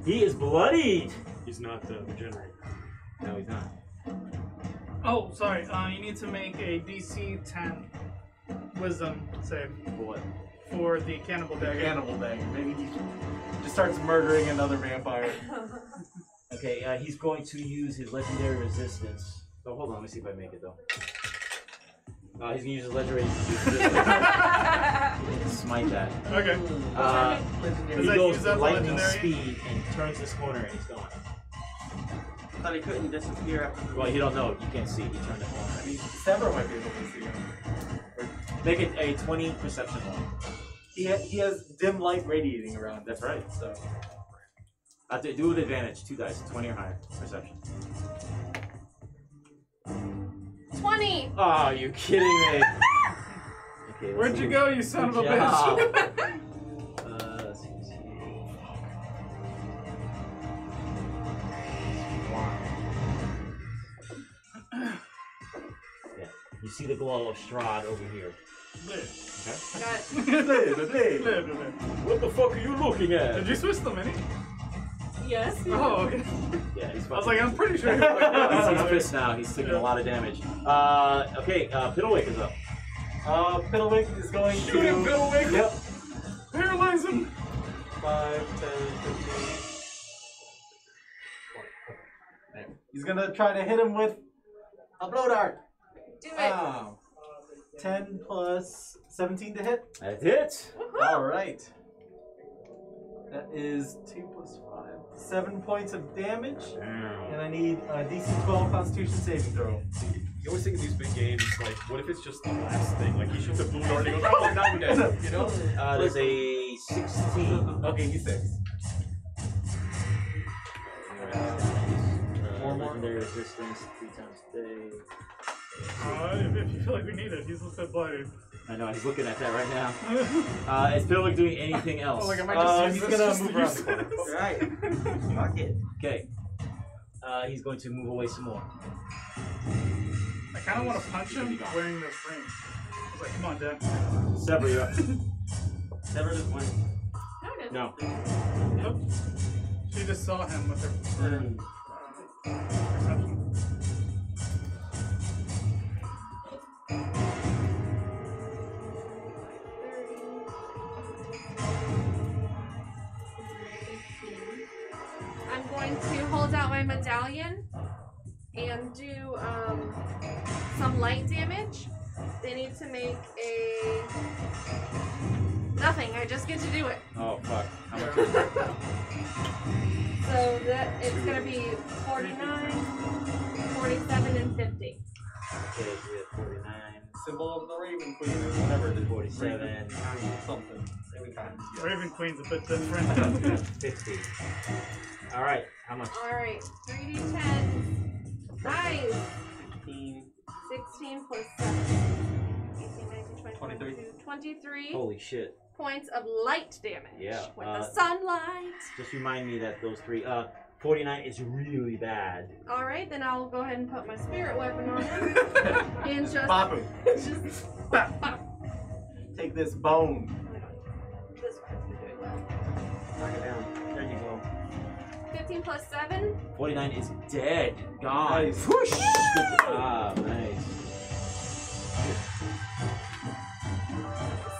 He is bloodied!
He's not regenerated.
No, he's not.
Oh, sorry. You need to make a DC 10 Wisdom save
For what?
for the cannibal dagger.
Cannibal dagger. Maybe he just starts murdering another vampire.
Okay, he's going to use his legendary resistance. Oh, hold on, let me see if I make it though. He's going to use his legendary resistance. Smite that.
Okay.
He
Does that
goes
use that for
lightning
legendary?
speed and turns this corner and he's gone.
I thought he couldn't disappear after.
Well, you don't know. You can't see. He turned the corner.
I mean, Severo might be able to see him.
Make it a 20 perception roll.
He has dim light radiating around.
That's right.
So
Do with advantage. 2 dice. 20 or higher. Perception.
20.
Oh, you kidding me? Okay, let's
Where'd
see.
you go, you son of a
Good
bitch?
job. Let's see. Yeah. You see the glow of Strahd over here. Okay.
Got
What the fuck are you looking at?
Did you switch the mini?
yes.
Oh, okay.
Yeah, he's
I was like, I'm pretty sure.
he's pissed now. He's taking a lot of damage. Okay, Piddlewick is up.
Piddlewick is going
Shoot him,
to.
Piddlewick!
Yep.
Paralyze him!
5, 10, 15. He's gonna try to hit him with a blow dart.
Do it.
Oh.
10 plus 17 to hit.
That's it.
All right. That is 2 plus 5. 7 points of damage. And I need a DC 12 Constitution saving throw.
You always think of these big games, like, what if it's just the last thing? Like, he shoots a blue dart and he goes, oh, now I'm dead. You know?
There's a 16.
Okay, he's 6.
Legendary resistance 3 times a day.
If you feel like we need it, he's listed blooded.
I know, he's looking at that right now. Is Pillock doing anything else?
Oh, like, I might just
He's
use
gonna
this
move
just
around
to
the
use
corner.
Right. Fuck it.
Okay. He's going to move away some more.
I kind of want to punch him wearing this ring. He's like, come on, Dad.
Sever, you're up.
Sever just went.
No.
Nope. She just saw him with her perception.
I'm going to hold out my medallion and do some light damage. They need to make a nothing. I just get to do it.
Oh fuck. How much is it?
So that it's gonna be 49, 47, and 50.
Okay, so we have 49,
Symbol of the Raven Queen or whatever it is.
47,
Something.
Raven Queen's a bit different.
50. Alright, how much?
Alright, 3d10. Nice! 16 plus 7. 18, 19, 20, 23
Holy shit.
points of light damage.
Yeah,
With the sunlight.
Just remind me that those 3, 49 is really bad.
Alright, then I'll go ahead and put my spirit weapon on him. And just...
Bop him.
just bop, bop.
Take this bone.
This one's doing well.
Knock it down. There you go.
15 plus 7.
49 is dead. Gone.
Nice.
Whoosh! Ah, nice.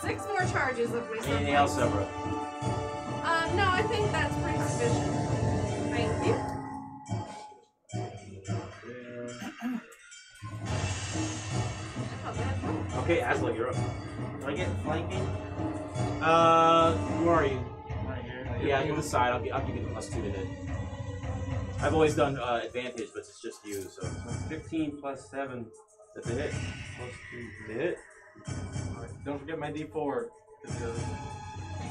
6 more charges of my
Anything else, Severo?
No, I think that's pretty sufficient. Thank you.
Okay, Asla, you're up.
Do I get flanking?
Where are you?
Right here.
Yeah, to the side. I'll give you the +2 to hit. I've always done advantage, but it's just you, so.
15 plus 7.
That's a hit.
Plus 2.
Hit.
Alright, don't forget my D4. Because you're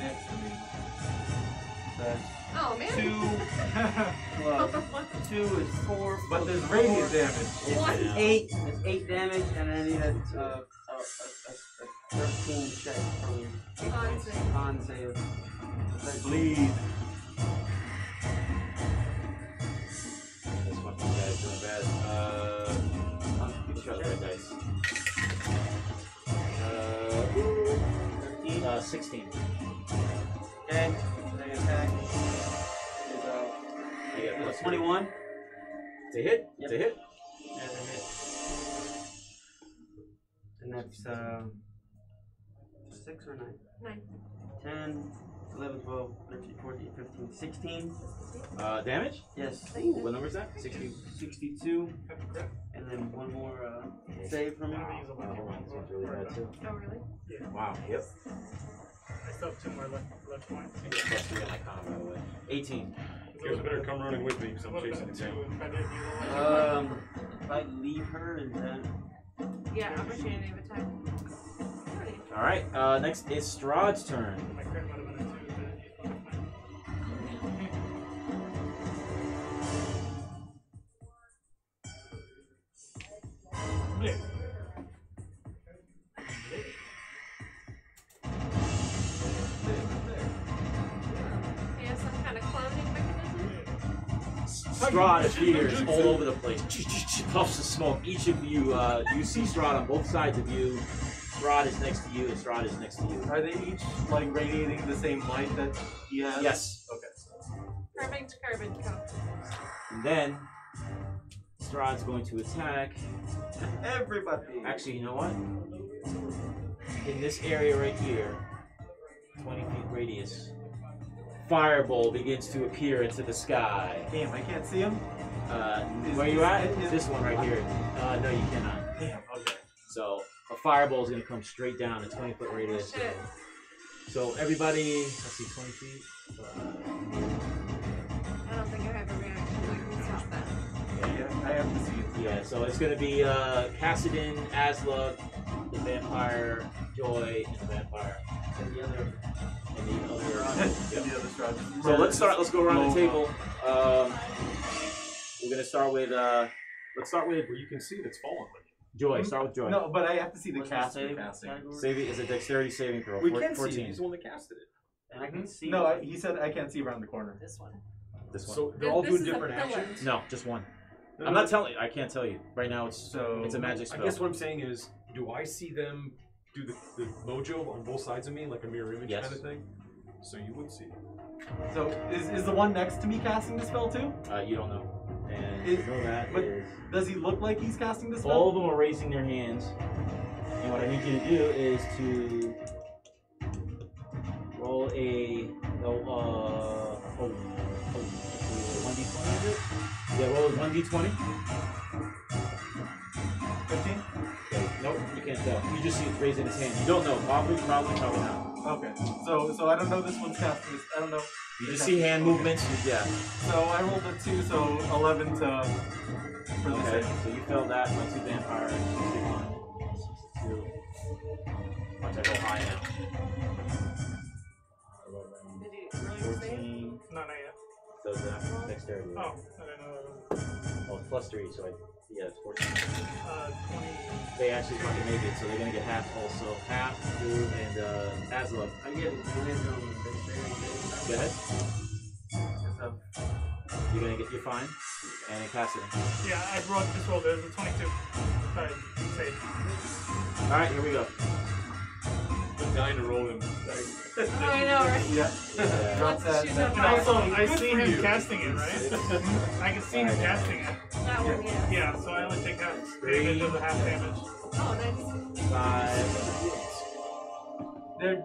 next to me.
That's
Oh, man.
2 plus 2 is 4.
But
plus
there's
4.
radiant damage.
What?
Yeah.
8. It's 8 damage, and I need a 13 check from you.
Con save.
Con save.
Bleed.
This fucking guy's doing bad. Give me red dice. 16.
Okay. The attack is
I get plus
21.
It's a hit. It's a hit.
Yeah, it's a hit. And that's 6 or 9?
9.
10, 11, 12, 13, 14, 15, 16.
Damage?
Yes.
What number is that? 60.
62. And then one more save from me.
Wow. Oh, that seems really bad too.
Oh, really?
Wow. Yep.
I still have 2 more left points.
I get +3 on my con, by the way. 18.
You guys better come running with me because I'm chasing it down.
If I leave her, is that...
Yeah, opportunity of attack.
Alright, next is Strahd's turn.
My crit might have been a 2, but yeah.
Yeah, some kind of cloning mechanism?
Strahd appears all over the place. Puffs of smoke. Each of you, you see Strahd on both sides of you. Strahd is next to you, and Strahd is next to you.
Are they each like radiating the same light that he has?
Yes.
Okay.
Perfect carbon copy.
And then Strahd's going to attack.
Everybody.
Actually, you know what? In this area right here, 20 feet radius, fireball begins to appear into the sky.
Damn, I can't see him.
Where you at?
is-
This one right here. No, you cannot.
Damn. Okay.
So a fireball is going to come straight down a 20-foot radius.
Shit.
So everybody, let's see, 20 feet.
I don't think I have a reaction. I can stop that.
Yeah, I have to see it.
Yeah, so it's going to be Cassidon, Aslug, the vampire, Joy, and the vampire.
And the other.
And the other.
The other Strahd.
So let's start. Let's go around the table. We're going to start with. Let's start with
Well, you can see it's fallen.
Joy. Start with Joy.
No, but I have to see the
What's
cast.
the
Casting.
Save it as a dexterity saving throw.
We can
14.
see it. He's the one that casted it.
And I can see.
No, he said I can't see around the corner.
this one.
This one.
So they're all
This
doing
is a
different
pillar.
actions.
No, just one.
No,
I'm
no.
not telling you. I can't tell you. Right now it's
So
it's a magic spell.
I guess what I'm saying is, do I see them do the mojo on both sides of me, like a mirror image
Yes.
kind of thing? So you would see.
So is the one next to me casting the spell too?
You don't know. And
It-
you know that
but-
is...
Does he look like he's casting the spell?
All of them are raising their hands. And what I need you to do is to roll a 1d20, is it? Yeah, roll a 1d20.
15?
Okay, nope, you can't tell. You just see it raising his hand. You don't know. Probably not.
Okay. So I don't know this one's casting this. I don't know.
You just see hand movements. Yeah.
So I rolled a 2, so 11 for the
Okay,
save.
so you failed that. My two vampires, 61, 62. Watch, I go high now.
Did you roll your save?
14.
No, not yet.
So that dexterity.
Oh, I didn't know that.
Oh, it's plus 3, so yeah, it's 14.
20.
They actually fucking make it, so they're gonna get half also. Half, Drew, and Asla.
I get advantage on dexterity.
Go ahead.
So,
You're gonna get, you're fine. And then Cassidy.
Yeah, I just rolled it. It was a 22. Sorry, save.
Alright, here we go.
I'm dying to roll him.
Oh, I know, right?
Yeah.
Yeah.
Drop that.
Shoot
that
up.
And also, I
Good
see
for
him
you.
casting it, right? I can see him casting it.
That one, yeah.
Yeah, so I only take half damage of the half damage.
Oh, nice.
5.
They're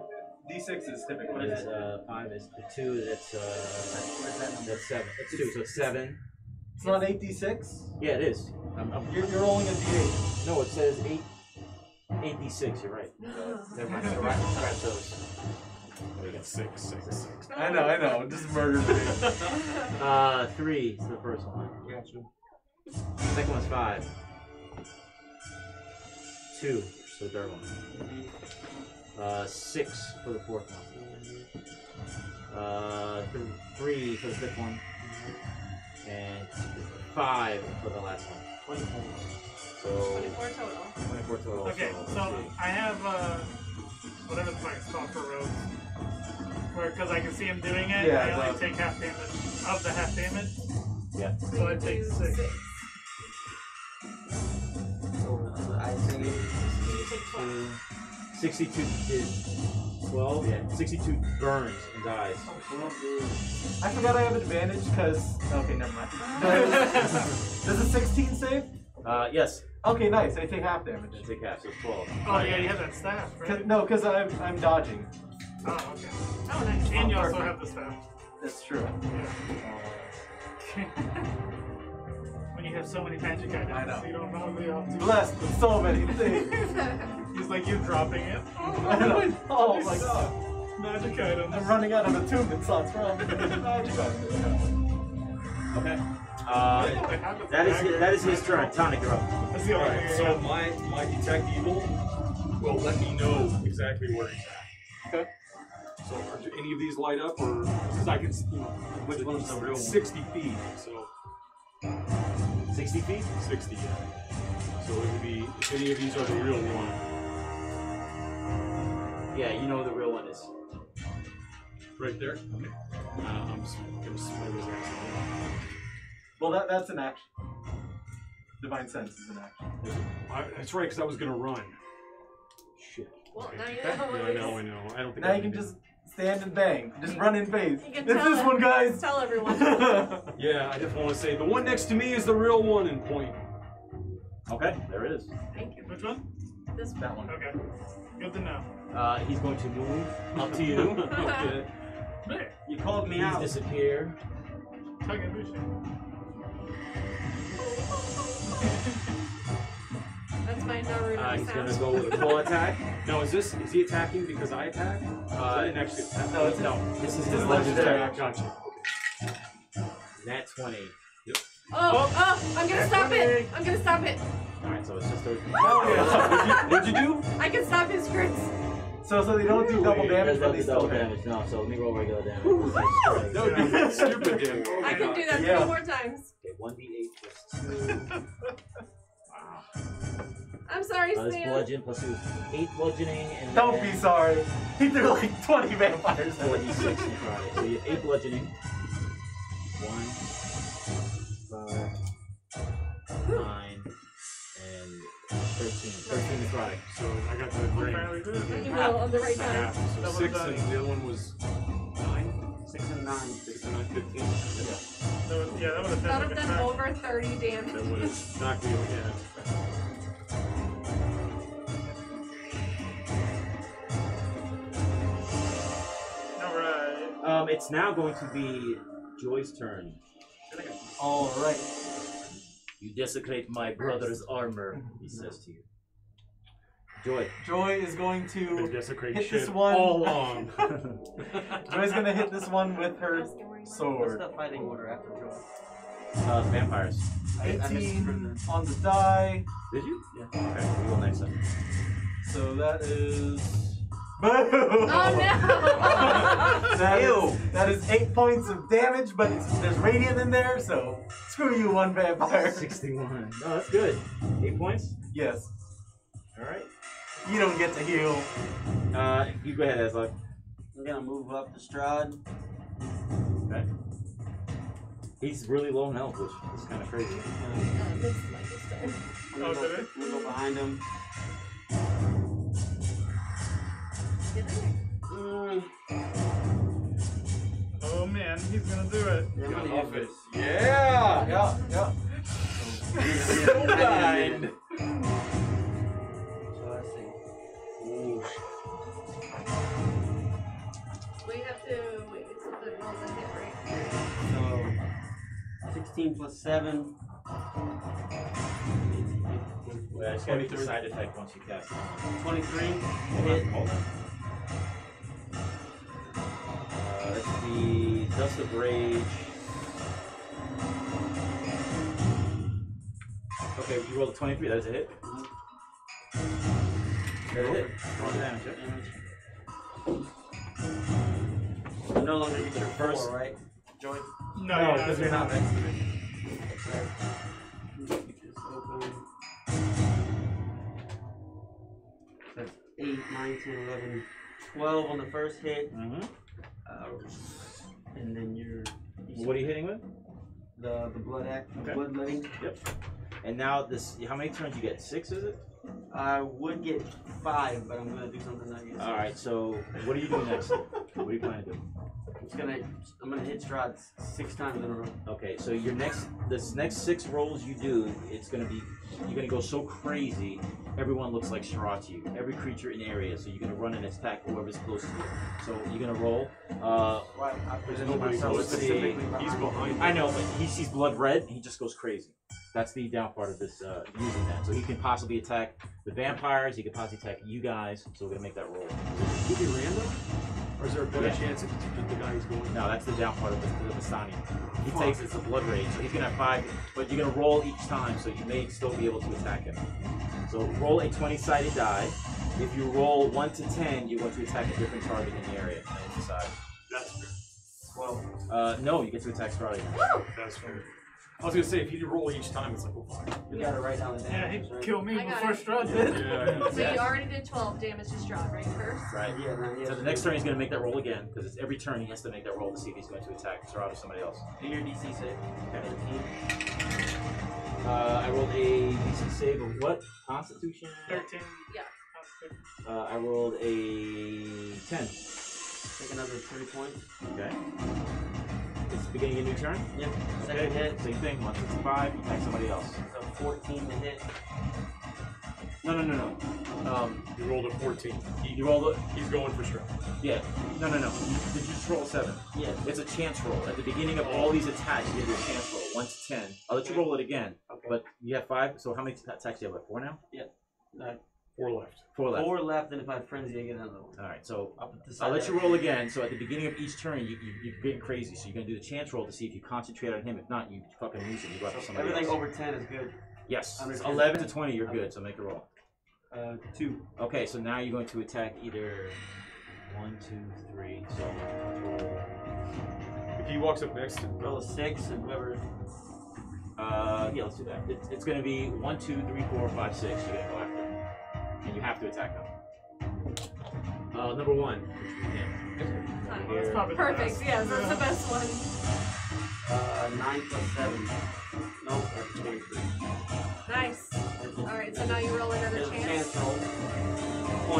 D6s typically.
Is 5 is 2, that's
where's that number?
that's 7. That's 2, so it's 7.
It's not 8D6?
Yeah, it is.
You're rolling a D8.
No, it says 8d6, you're right. Never mind, scratch those. There we go.
6.
I know. Just murdered me.
3 is the first one.
Gotcha.
Second one's 5. 2 for the third one. 6 for the fourth one. 3 for the fifth one. And 5 for the last one.
24.
So
24 total.
24 total.
Okay,
let's
so
see.
I have whatever the fuck it's called for rogues. Where, because I can see him doing it,
Yeah,
I only
the-
take half damage of the half damage.
Yeah.
So I take 6.
So I say
You take 12.
62 is 12. Yeah. 62 burns and dies.
12 is.
I forgot I have advantage because. Okay, never mind. Does a 16 save?
Yes.
Okay, nice. I take half damage.
And take half, so it's 12.
Oh yeah, you have that staff, right?
No, because I'm dodging.
Oh, okay.
Oh, nice.
And you also
perfect.
have the staff.
That's true.
When you have so many magic items,
I know.
you don't know the options.
Blessed with so many things.
He's like you dropping it.
I know. Oh my god.
Magic items.
I'm running out of attunement slots from magic
Okay.
That
That is his turn. Tonic, you're up.
That's the only
Alright,
thing.
so my detect evil will let me know exactly where he's at.
Okay.
So do any of these light up, or because I can,
Which one's the real one?
60 feet, so
60 feet?
60, yeah. So it would be if any of these are the real one.
Yeah, you know who the real one is.
Right there. Okay. I'm just gonna smite his ass.
Well, that's an action. Divine sense is an action.
That's right, because I was gonna run. Shit.
Well,
Okay.
now you
Yeah,
know.
I know. I don't think.
Now
I
you can
do.
just stand and bang. Just run in phase.
You can
It's
tell
this
them.
one, guys.
Tell everyone.
Yeah, I definitely want to say the one next to me is the real one, and point.
Okay, there it is.
Thank you.
Which one?
This one.
That one.
Okay. Good to know.
He's going to move up to you.
Okay.
There.
You called me
Please
out.
disappear.
Takabushi.
That's my Naruto
He's
sound.
gonna go with a claw attack.
Now, is he attacking because I attacked? I didn't actually attack.
No, this is his
His
legendary.
legendary.
Gotcha.
Nat 20.
Oh, I'm gonna stop it. I'm gonna stop it.
Alright, so it's just a.
Oh, yeah.
What'd you do?
I can stop his crits.
So they don't do double damage, but they
Does
still
double
hit.
damage. No, so let me roll regular damage.
That would be stupid, Dan. Oh,
I can
God.
do that
Yeah.
3 more times.
Okay, 1d8 plus 2.
I'm sorry,
This
Stan.
bludgeon plus 2 is 8 bludgeoning and
Don't
then
be sorry. He threw like 20 vampires.
4d6 necrotic. So you have 8 bludgeoning. 1, 5, 9, and 13. 13 necrotic.
So I got the green.
Apparently good.
You will on the right time.
Half. So
Double
6
die.
and the other one was 9?
6 and 9.
6 and 9, 15.
That would, yeah, that would have
That
done
would have done over 30
That
damage.
would have knocked me over. Yeah.
Alright.
It's now going to be Joy's turn.
Alright.
You desecrate my brother's armor, he says to you. Joy.
Joy is going
Been
to
desecrating
hit
shit
this one.
all along.
Joy's gonna hit this one with her
What's
sword.
the fighting order after Joy?
Vampires.
I missed
18 on the die.
Did you?
Yeah.
Okay, we go next time.
So that is. Boom!
Oh no!
That is 8 points of damage, but there's radiant in there, so screw you, one vampire.
61. No, that's good. 8 points?
Yes.
Alright.
You don't get to heal.
You go ahead, Aslan.
I'm gonna move up to Strahd.
Okay. He's really low in health, which is kind of crazy.
This is my turn.
I'm gonna
Oh, did it?
go behind him.
Get in there.
Oh man, he's gonna do it.
Yeah, I'm gonna
Off
use
it.
this.
Yeah!
Yeah.
So blind.
So let's see.
Ooh.
We have to wait until the rolls a hit, right?
So 16 plus 7.
Well, it's going to be the side effect once you cast it.
23.
Hold
Hit.
on, hold on. That's the Dust of Rage. Okay, you rolled a 23, that is a hit. That's a hit. Roll the damage, yeah?
No longer get your
First-
4, right? Joy.
No,
because you're not next to me.
Just open. That's 8, 9, 10, 11, 12 on the first hit.
Mm-hmm.
And then your.
What are you hitting with?
The blood act,
Okay.
bloodletting.
Yep. And now this, how many turns you get? 6, is it?
I would get 5, but I'm gonna do something I get.
Alright, so what are you doing next? What are you planning to do?
I'm gonna hit Strahd 6 times in a row.
Okay, so this next 6 rolls you do, it's gonna be, you're gonna go so crazy, everyone looks like Strahd to you. Every creature in the area, so you're gonna run and attack whoever's close to you. So you're gonna roll.
Right, I presented
nobody
myself
close.
specifically
He's behind.
I know, but he sees blood red, and he just goes crazy. That's the down part of this, using that. So he can possibly attack the vampires, he could possibly attack you guys, so we're gonna make that roll.
Could be random? Or is there a better
Yeah.
chance if the guy he's going?
No, that's the down part of the Vistani. He takes it's a blood rage, so he's gonna have 5, but you're gonna roll each time, so you may still be able to attack him. So roll a 20-sided die. If you roll 1 to 10, you're going to attack a different target in the area and decide.
That's fair.
12.
No, you get to attack Strahd.
That's fair. I was gonna say, if you roll each time, it's like, well, fine.
You gotta write down the
Yeah,
damage,
he
right?
killed me
I got
before
it.
Strahd did.
Yeah.
So you already did 12 damage to Strahd, right? First?
Right.
Yeah, no, yeah.
So the next turn he's going to make that roll again, because it's every turn he has to make that roll to see if he's going to attack Strahd or somebody else.
Do your DC save.
Okay. I rolled a DC save of what? Constitution?
13.
Yeah.
I rolled a 10.
Take another 3 points.
Okay. It's the beginning of a new turn?
Yep. Second hit.
Same thing. 165, you attack somebody else.
So 14 to hit.
No.
You rolled a 14.
You rolled a...
He's going for sure.
Yeah. No. Did you just roll a 7?
Yes.
It's a chance roll. At the beginning of all these attacks, you get a chance roll. 1 to 10. I'll let you roll it again.
Okay.
but you have 5. So how many attacks do you have? Like 4 now?
Uh,
4 left.
4 left.
4 left, and if I have frenzy, I get another one.
All right. So
I'll put this
I'll
side
let you
down.
roll again. So at the beginning of each turn, you're getting crazy. So you're gonna do the chance roll to see if you concentrate on him. If not, you fucking lose it. You go after somebody
Everything
else.
over 10 is good.
Yes.
Under
It's
10.
11 to 20. You're good. So make a roll.
2.
Okay. So now you're going to attack either 1, 2, 3. So roll.
If he walks up next to
Roll a 6, and whoever.
Yeah, let's do that. It's going to be 1, 2, 3, 4, 5, 6. You're going to go after him. And you have to attack them. Number 1.
That's probably the
Perfect.
best.
Yes, that's the best one.
9 plus 7. No, that's 23.
Nice. All right, so now you roll another
There's a
chance.
chance roll.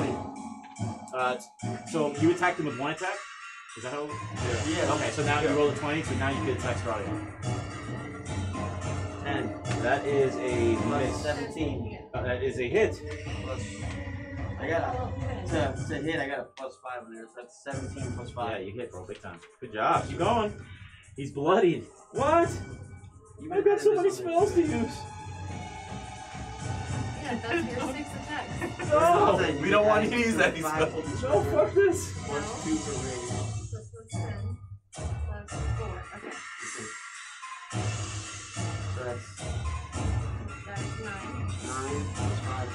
20.
So you attacked him with 1 attack? Is that how?
Yeah.
Okay, so now you roll a 20, so now you can attack Strahd.
10.
That is a
Plus
miss.
17.
That is a hit.
Plus. I got to hit. I got a plus 5 in there, so that's 17 plus 5.
Yeah, you hit, bro, big time. Good job. Keep going. He's bloodied. What? I've got so many spells to use.
Yeah, that's your 6 attacks.
No,
we don't want you to use any
Five
spells.
plus
no, fuck this.
Plus 2 for range.
Plus 10. Plus 4. Okay.
So that's
That is 9.
9 plus 5.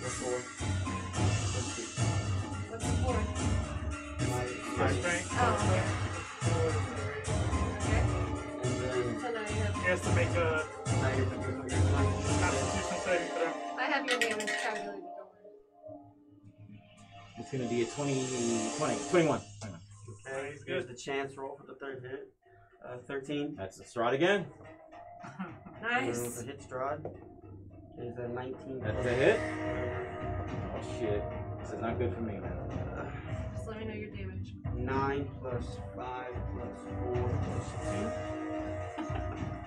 Plus 4. Plus 2.
What's the 4?
My
Strength.
Oh, okay. Okay.
and then
So now you have.
He has to make a
now you're putting your
Constitution saving throw.
I have your damage calculated.
It's going to be a 21.
Okay, here's the chance roll for the 3rd hit. 13.
That's a Strahd again.
Nice.
With a hit Strahd is a 19.
That's
plus-
a hit. Oh, shit. This is not good for me, man.
Just let me know your damage.
9 plus 5 plus 4 plus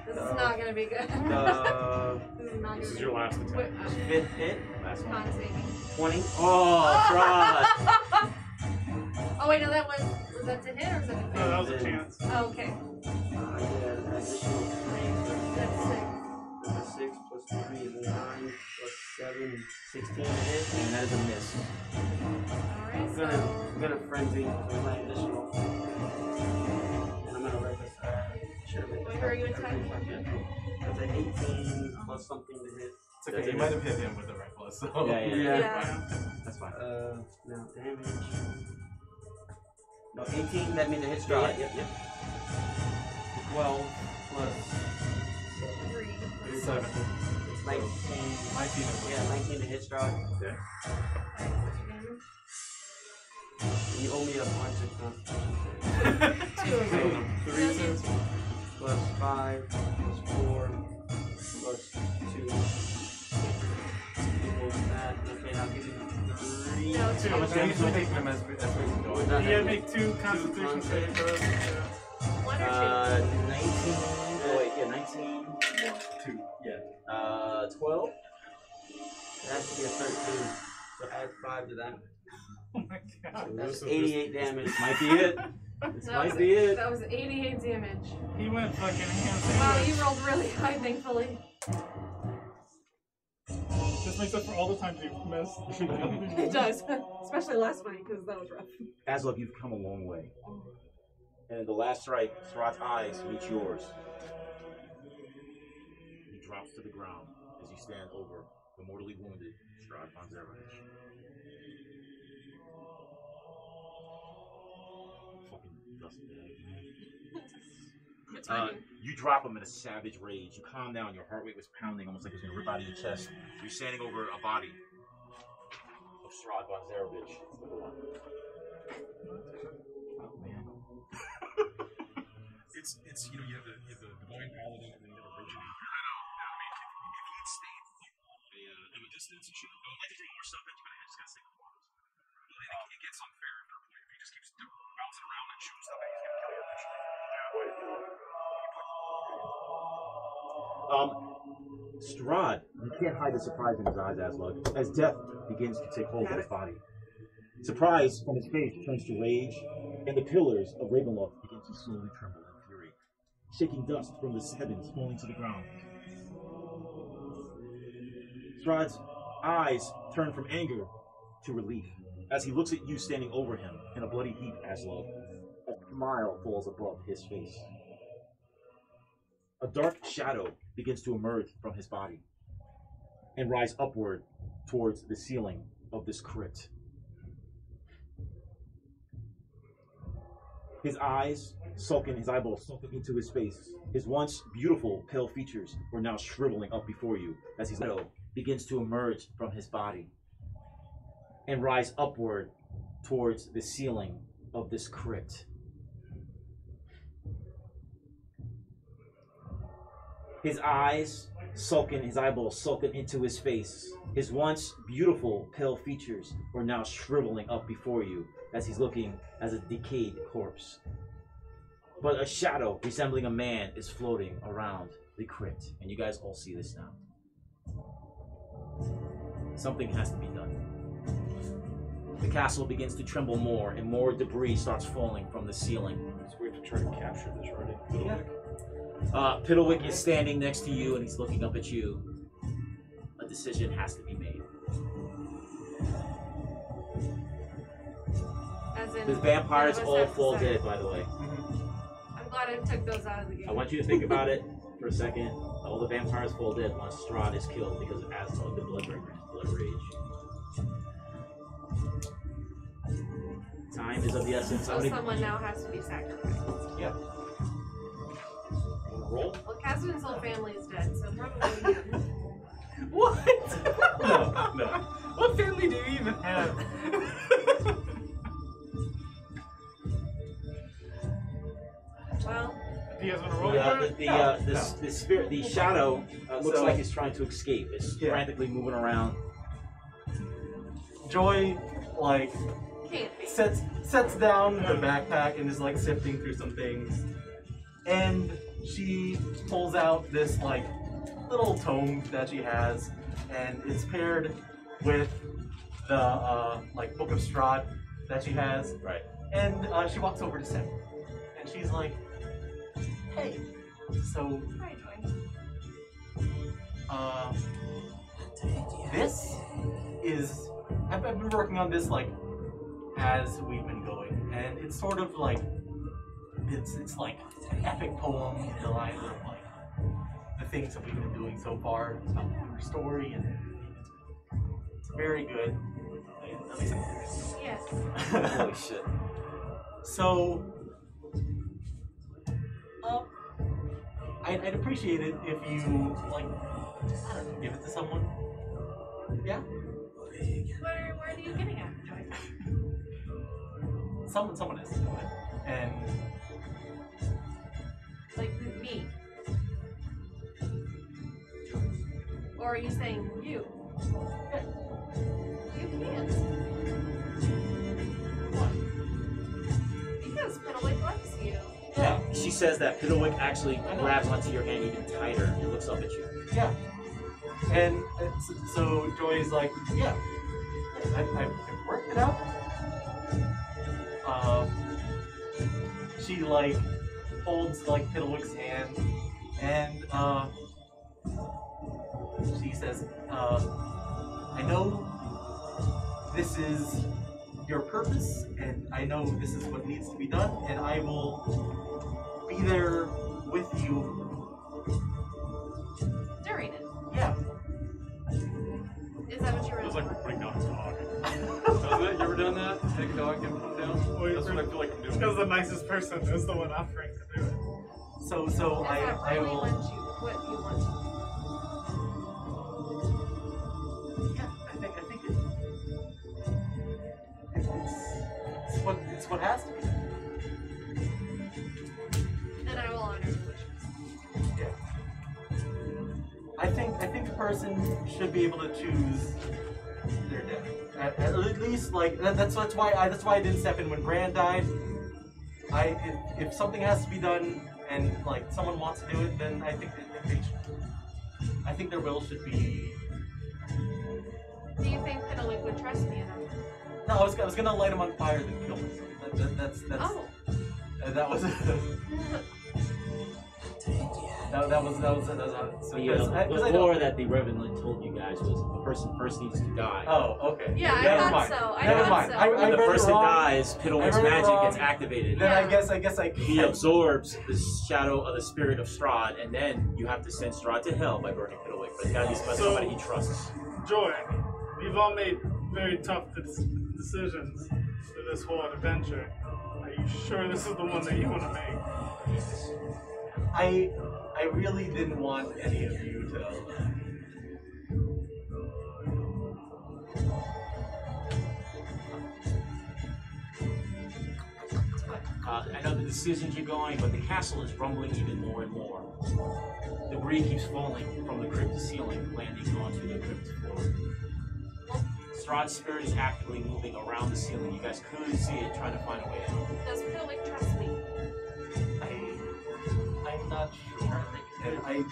This is not gonna be good.
2.
This is not gonna
This
be
is your last attack.
Wait,
5th hit.
Last one.
con saving.
20.
Oh, Strahd.
Oh wait, no, that was that to hit or was that to
No, that was a chance.
Oh, okay.
I get an additional 3.
That's 6.
That's a 6 plus 3 is 9 plus 7, 16 to hit.
And that is a miss.
Alright,
I'm
so
gonna frenzy, so my additional. And I'm gonna write this. Should have made
wait, who are you attacking?
That's an 18 plus something to hit.
It's okay, you might have hit him with the rifle, so.
Yeah.
Yeah.
That's fine.
Now damage. No, 18, that means a hit
Yeah,
Strahd.
yep.
12 plus
3.
7.
it's 19.
19 is
Yeah, 19 to hit Strahd.
Okay.
And you owe me a bunch of constitution.
2 of them.
3 plus 5 plus 4 plus 2 equals that. Okay, now give me 3.
No, 2.
How much damage do we take them as we go?
Was that
You gotta make 2 Constitution saving throws. Yeah.
1 or
19. Oh, wait, yeah, 19.
2. Yeah.
12.
That has to be a 13. So add 5 to that.
Oh my god.
That's 88 damage.
This might be it. This might be it.
That was 88 damage.
He went fucking ham
Wow,
sandwich.
you rolled really high, thankfully.
This makes up for all the times you've missed.
It does, especially last fight because that was rough.
Aslov, you've come a long way. And the last strike, Strahd's eyes meet yours. He drops to the ground as you stand over the mortally wounded Strahd von Zarovich. Fucking dust bag. You drop him in a savage rage. You calm down. Your heart rate was pounding, almost like it was going to rip out of your chest. You're standing over a body of Strahd von Zarovich. Oh, man.
It's you know you have the divine paladin and then you have a virgin. I know. I mean, if he had stayed in a distance and shit, don't let you take more stuff. But you just gotta stay with the and it gets unfair after a point. If he just keeps bouncing around and shooting stuff, he's gonna kill you eventually.
Strahd, you can't hide the surprise in his eyes, Aslug, as death begins to take hold of his body. Surprise from his face turns to rage, and the pillars of Ravenloft begin to slowly tremble in fury. shaking dust from the heavens falling to the ground. Strahd's eyes turn from anger to relief as he looks at you standing over him in a bloody heap, Aslo. A smile falls above his face. A dark shadow begins to emerge from his body and rise upward towards the ceiling of this crypt. His eyes sunken, his eyeballs sunken into his face. His once beautiful, pale features were now shriveling up before you as his shadow begins to emerge from his body and rise upward towards the ceiling of this crypt. His eyes sunken, his eyeballs sunken into his face. His once beautiful, pale features were now shriveling up before you as he's looking as a decayed corpse. But a shadow resembling a man is floating around the crypt, and you guys all see this now. Something has to be done. The castle begins to tremble more, and more debris starts falling from the ceiling.
So we have to try to capture this, right?
Yeah. Piddlewick is standing next to you, and he's looking up at you. A decision has to be made.
As in,
The vampires
none of us
all
have to
fall
say.
dead, by the way.
I'm glad I took those out of the game.
I want you to think about it for a second. All the vampires fall dead once Strahd is killed because of Aslo, the Bloodbringer, blood rage. Time is of the essence.
So someone now has to be sacrificed.
Yep. Roll.
Well, Catherine's whole family is dead, so probably him.
What? No. What family do you even have?
Well,
Do you guys want to roll for it?
The spirit, the shadow looks
So-
like it's trying to escape. It's frantically moving around.
Joy, like,
can't be.
sets down the backpack and is like sifting through some things, and she pulls out this like little tome that she has, and it's paired with the like book of Strahd that she has,
Right.
and she walks over to Sam, and she's like, "Hey, so
Hi, Joy.
this is I've been working on this like as we've been going, and it's sort of like it's like an epic poem in the line of like the things that we've been doing so far. It's about our story, and it's very good. At least
Yes.
Holy shit.
so. I'd appreciate it if you like I don't know, give it to someone. Yeah.
Where are you getting at, Joy?
Someone has to do it. And
Like me? Or are you saying you?
yeah.
You can't. Because Piddlewick likes you.
Yeah.
She says that Piddlewick actually grabs onto your hand even tighter and looks up at you.
Yeah. And so Joy's like, yeah, I've worked it out. She like holds like Piddlewick's hand, and she says, I know this is your purpose, and I know this is what needs to be done, and I will be there with you.
During it.
Yeah.
Is that what you were
Feels like we're putting down a dog. Doesn't it? You ever done that? Take a dog and put it down?
Wait,
That's what I feel like I'm
It's
doing.
because the nicest person is the one offering to do it.
So
Is that
I
really
will.
what you want?
Yeah, I think it's what has to be.
Then I will honor your wishes.
Yeah. I think a person should be able to choose their death. At least like that's why I didn't step in when Brand died. If something has to be done and like someone wants to do it, then I think I think their will should be.
Do you think Piddlewick would trust me enough?
No, I was gonna light him on fire then kill myself. That's
Oh.
that was. That was so
The
because
lore that the Reverend told you guys was the person first needs to die.
Oh, okay.
Yeah, I
Never
thought
mind.
so. I
Never
thought
mind.
so.
I
When the
read it
person
wrong.
dies, Piddlewick's
I read it
magic
wrong.
gets activated.
Then
Yeah.
I guess I
He absorbs the shadow of the spirit of Strahd, and then you have to send Strahd to hell by burning Piddlewick. But it's gotta be somebody he trusts.
Joy, we've all made very tough decisions for this whole adventure. Are you sure this is the one that you want to make?
I really didn't want any of you to.
I know the decisions you're going, but the castle is rumbling even more and more. Debris keeps falling from the crypt ceiling, landing onto the crypt floor. Strahd's spirit is actively moving around the ceiling. You guys could see it trying to find a way out.
Does Piddlewick trust me?
I'm not sure. I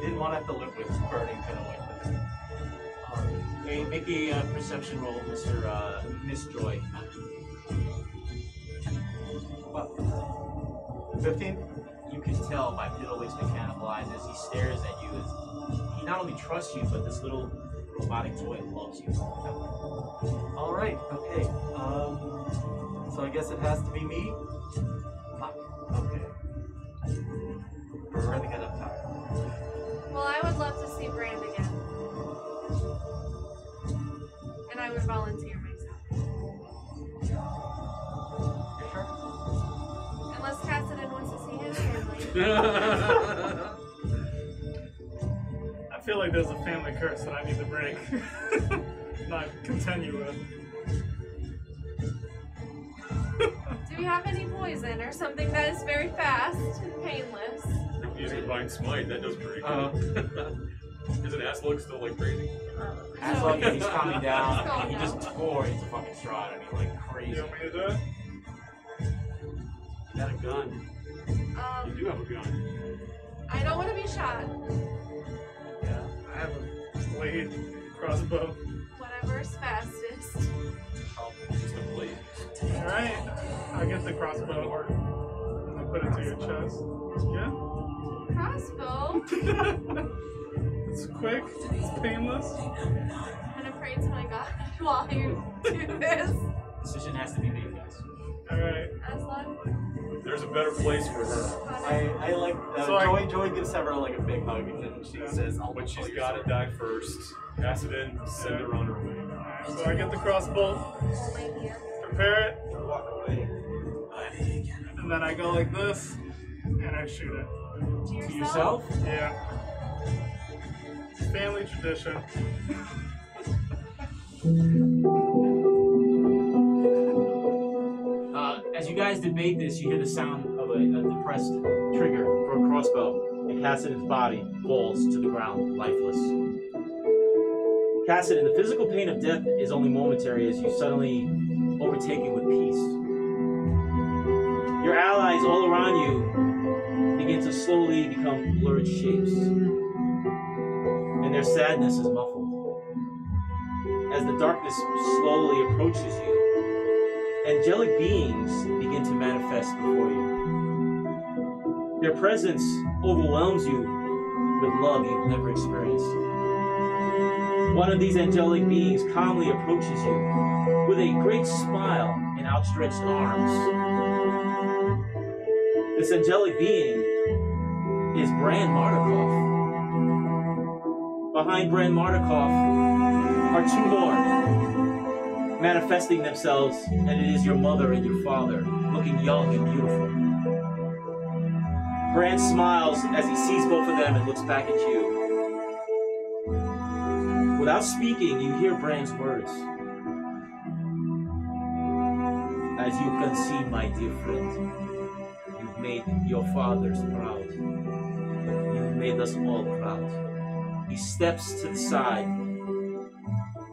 didn't want to have to live with burning Piddlewick.
Hey, make a perception roll, Miss Joy.
15?
You can tell by Piddlewick's mechanical eyes as he stares at you. As he not only trusts you, but this little robotic toy loves you.
Alright, okay. So I guess it has to be me? Okay. We're running out of time.
Well, I would love to see Brand again. And I would volunteer myself.
You sure?
Unless Cassidy wants to see his family.
I feel like there's a family curse that I need to break. Not continue with.
Do you have any poison or something that is very fast and painless?
Using Divine Smite, that does pretty good. Isn't Aslug still like crazy?
As long as he's calming down,
Calm
he
down.
just tore into fucking Strahd. I mean, like crazy.
You want me to do it?
You got a gun.
You do have a gun.
I don't want to be shot.
Yeah. I have a blade, crossbow.
Whatever's fastest.
Just a blade.
Alright. I'll get the crossbow. And I'll put it to your chest. Yeah?
Crossbow?
It's quick, it's painless.
I'm gonna pray to my God while you do this.
Decision has to be made, guys.
Alright.
Aslan?
There's a better place for her.
I like
So
Joy gives Several like a big hug and she says, "I'll
But she's
your
gotta
sword."
die first. Accident, send her on her way.
Alright, so I get the crossbow,
Only here.
prepare it,
Walk away.
and then I go like this, and I shoot it.
To
To
yourself?
yourself?
Yeah. Family tradition.
As you guys debate this, you hear the sound of a depressed trigger for a crossbow, and Cassidon's body falls to the ground, lifeless. Cassidon, the physical pain of death is only momentary as you suddenly overtaken with peace. Your allies all around you begin to slowly become blurred shapes, and their sadness is muffled. As the darkness slowly approaches you, angelic beings begin to manifest before you. Their presence overwhelms you with love you've never experienced. One of these angelic beings calmly approaches you with a great smile and outstretched arms. This angelic being is Bran Mardukov. Behind Bran Mardukov are two more, manifesting themselves, and it is your mother and your father, looking young and beautiful. Bran smiles as he sees both of them and looks back at you. Without speaking, you hear Bran's words. As you can see, my dear friend, you've made your fathers proud. You've made us all proud. He steps to the side,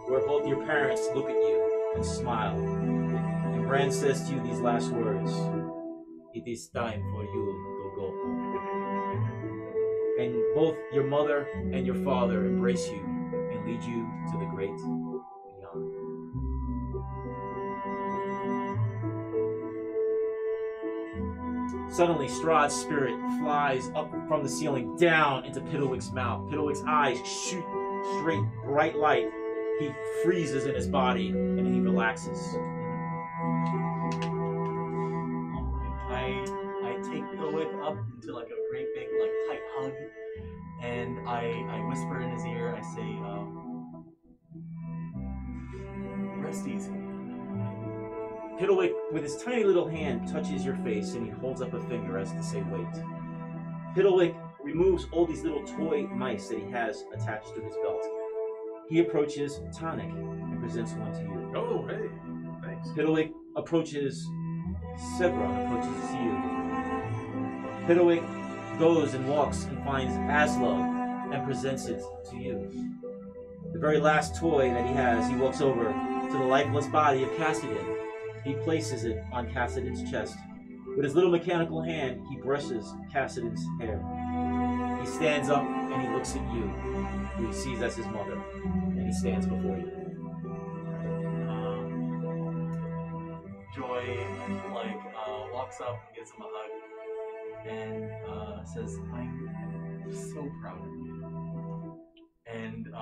where both your parents look at you and smile. And Bran says to you these last words: "It is time for you to go." And both your mother and your father embrace you and lead you to the great beyond. Suddenly, Strahd's spirit flies up from the ceiling down into Piddlewick's mouth. Piddlewick's eyes shoot straight, bright light. He freezes in his body and he relaxes.
I take Piddlewick up into like a great big like tight hug, and I whisper in his ear. I say, "Rest easy."
Piddlewick, with his tiny little hand, touches your face and he holds up a finger as to say, "Wait." Piddlewick removes all these little toy mice that he has attached to his belt. He approaches Tonic and presents one to you.
Oh, hey, thanks.
Piddlewick approaches Sevron, approaches you. Piddlewick goes and walks and finds Aslug and presents it to you. The very last toy that he has, he walks over to the lifeless body of Cassidin. He places it on Cassidin's chest. With his little mechanical hand, he brushes Cassidin's hair. He stands up and he looks at you, who he sees as his mother, and he stands before you.
Joy walks up, gives him a hug, and says, "I'm so proud of you." And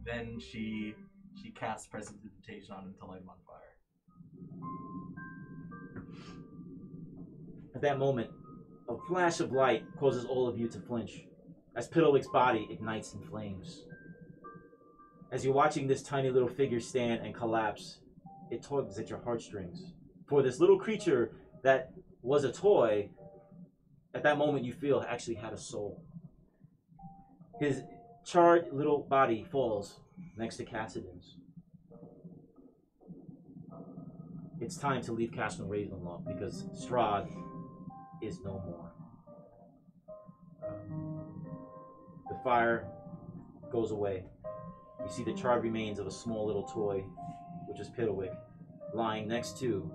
then she casts prestidigitation on him to light him on fire.
At that moment, a flash of light causes all of you to flinch as Piddlewick's body ignites in flames. As you're watching this tiny little figure stand and collapse, it tugs at your heartstrings. For this little creature that was a toy, at that moment you feel actually had a soul. His charred little body falls next to Cassidin's. It's time to leave Castle Ravenloft because Strahd is no more. The fire goes away. You see the charred remains of a small little toy, which is Piddlewick, lying next to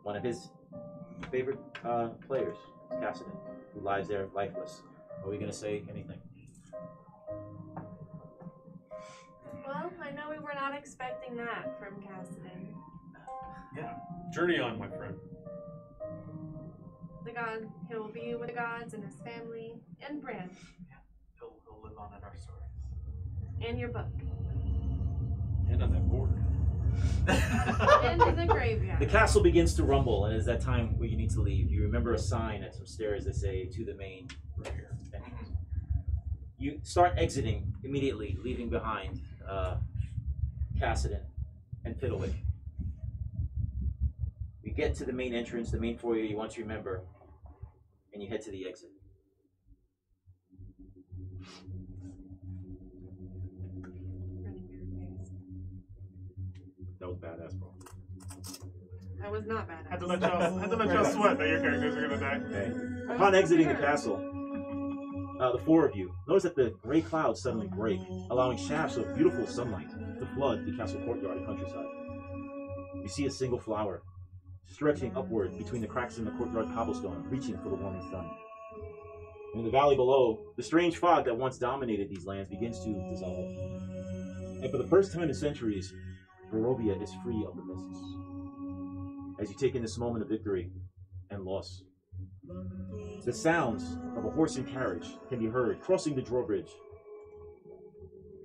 one of his favorite players, Cassidin, who lies there lifeless. Are we going to say anything?
Well, I know we were not expecting that from Cassidin.
Yeah. Journey on, my friend.
The god, he'll be with the gods and his family and Bran.
He'll live on in our stories.
And your book.
And on that board.
Into the graveyard.
The castle begins to rumble, and it's that time where you need to leave. You remember a sign at some stairs that say, "To the main entrance." You start exiting immediately, leaving behind Cassidin and Piddlewick. You get to the main entrance, the main foyer you want to remember, and you head to the exit. That was badass, bro.
That was not bad.
Had to let y'all sweat that your characters are gonna die.
Okay. Upon exiting the castle, the four of you notice that the gray clouds suddenly break, allowing shafts of beautiful sunlight to flood the castle courtyard and countryside. You see a single flower stretching upward between the cracks in the courtyard cobblestone, reaching for the warming sun. And in the valley below, the strange fog that once dominated these lands begins to dissolve. And for the first time in centuries, Barovia is free of the mists. As you take in this moment of victory and loss, the sounds of a horse and carriage can be heard crossing the drawbridge,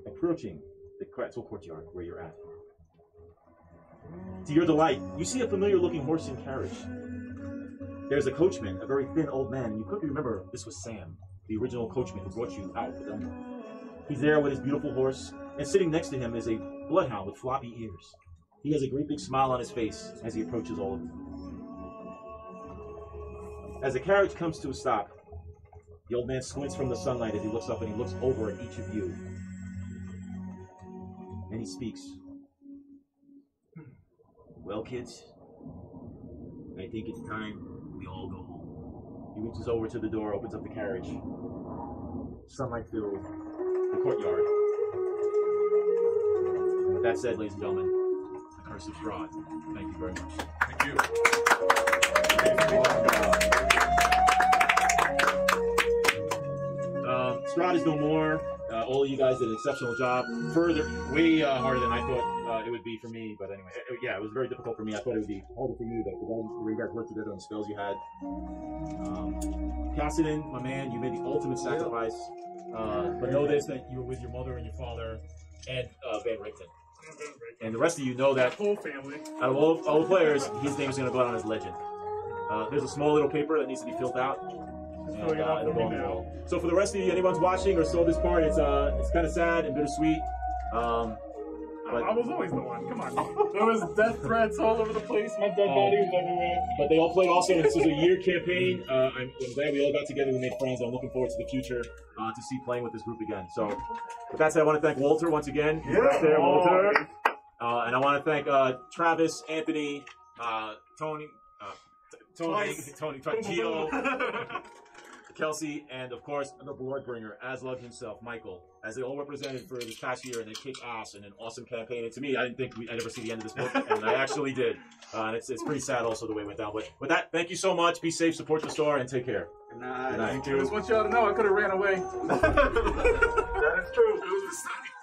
approaching the castle courtyard where you're at. To your delight, you see a familiar-looking horse and carriage. There's a coachman, a very thin old man, and you quickly remember this was Sam, the original coachman who brought you out with Elmo. He's there with his beautiful horse, and sitting next to him is a bloodhound with floppy ears. He has a great big smile on his face as he approaches all of you. As the carriage comes to a stop, the old man squints from the sunlight as he looks up and he looks over at each of you. And he speaks. "Well, kids, I think it's time we all go home." He reaches over to the door, opens up the carriage. Sunlight fills the courtyard. With that said, ladies and gentlemen, the Curse of Strahd. Thank you very much.
Thank you.
Strahd is no more.
all of you guys did an exceptional job. Way harder than I thought it would be for me. But anyway, yeah, it was very difficult for me. I thought it would be harder for you, but the way you guys worked together on the spells you had. Cassidon, my man, you made the ultimate sacrifice. But know this, that you were with your mother and your father and Van Richten. And the rest of you know that
whole family.
Out of all the players, his name is going to go out on as legend. There's a small little paper that needs to be filled out. And, it'll go on the wall. So for the rest of you, anyone's watching or saw this part, it's kind of sad and bittersweet. But
I was always the one. Come on. There was death threats all over the place. My dead body was everywhere.
But they all played also. This was a year campaign. I'm glad we all got together. We made friends. I'm looking forward to the future to see playing with this group again. So with that said, I want to thank Walter once again. He's back there, Walter. And I want to thank Travis, Anthony, Tony, Gio, Kelsey, and of course the Bloodbringer, Aslug himself, Michael, as they all represented for this past year, and they kicked ass in an awesome campaign. And to me, I didn't think I'd ever see the end of this book, and I actually did. And it's pretty sad also the way it went down. But with that, thank you so much. Be safe, support the store, and take care.
Good night.
Good night.
I just want y'all to know I could have ran away.
That is true. It was a mistake.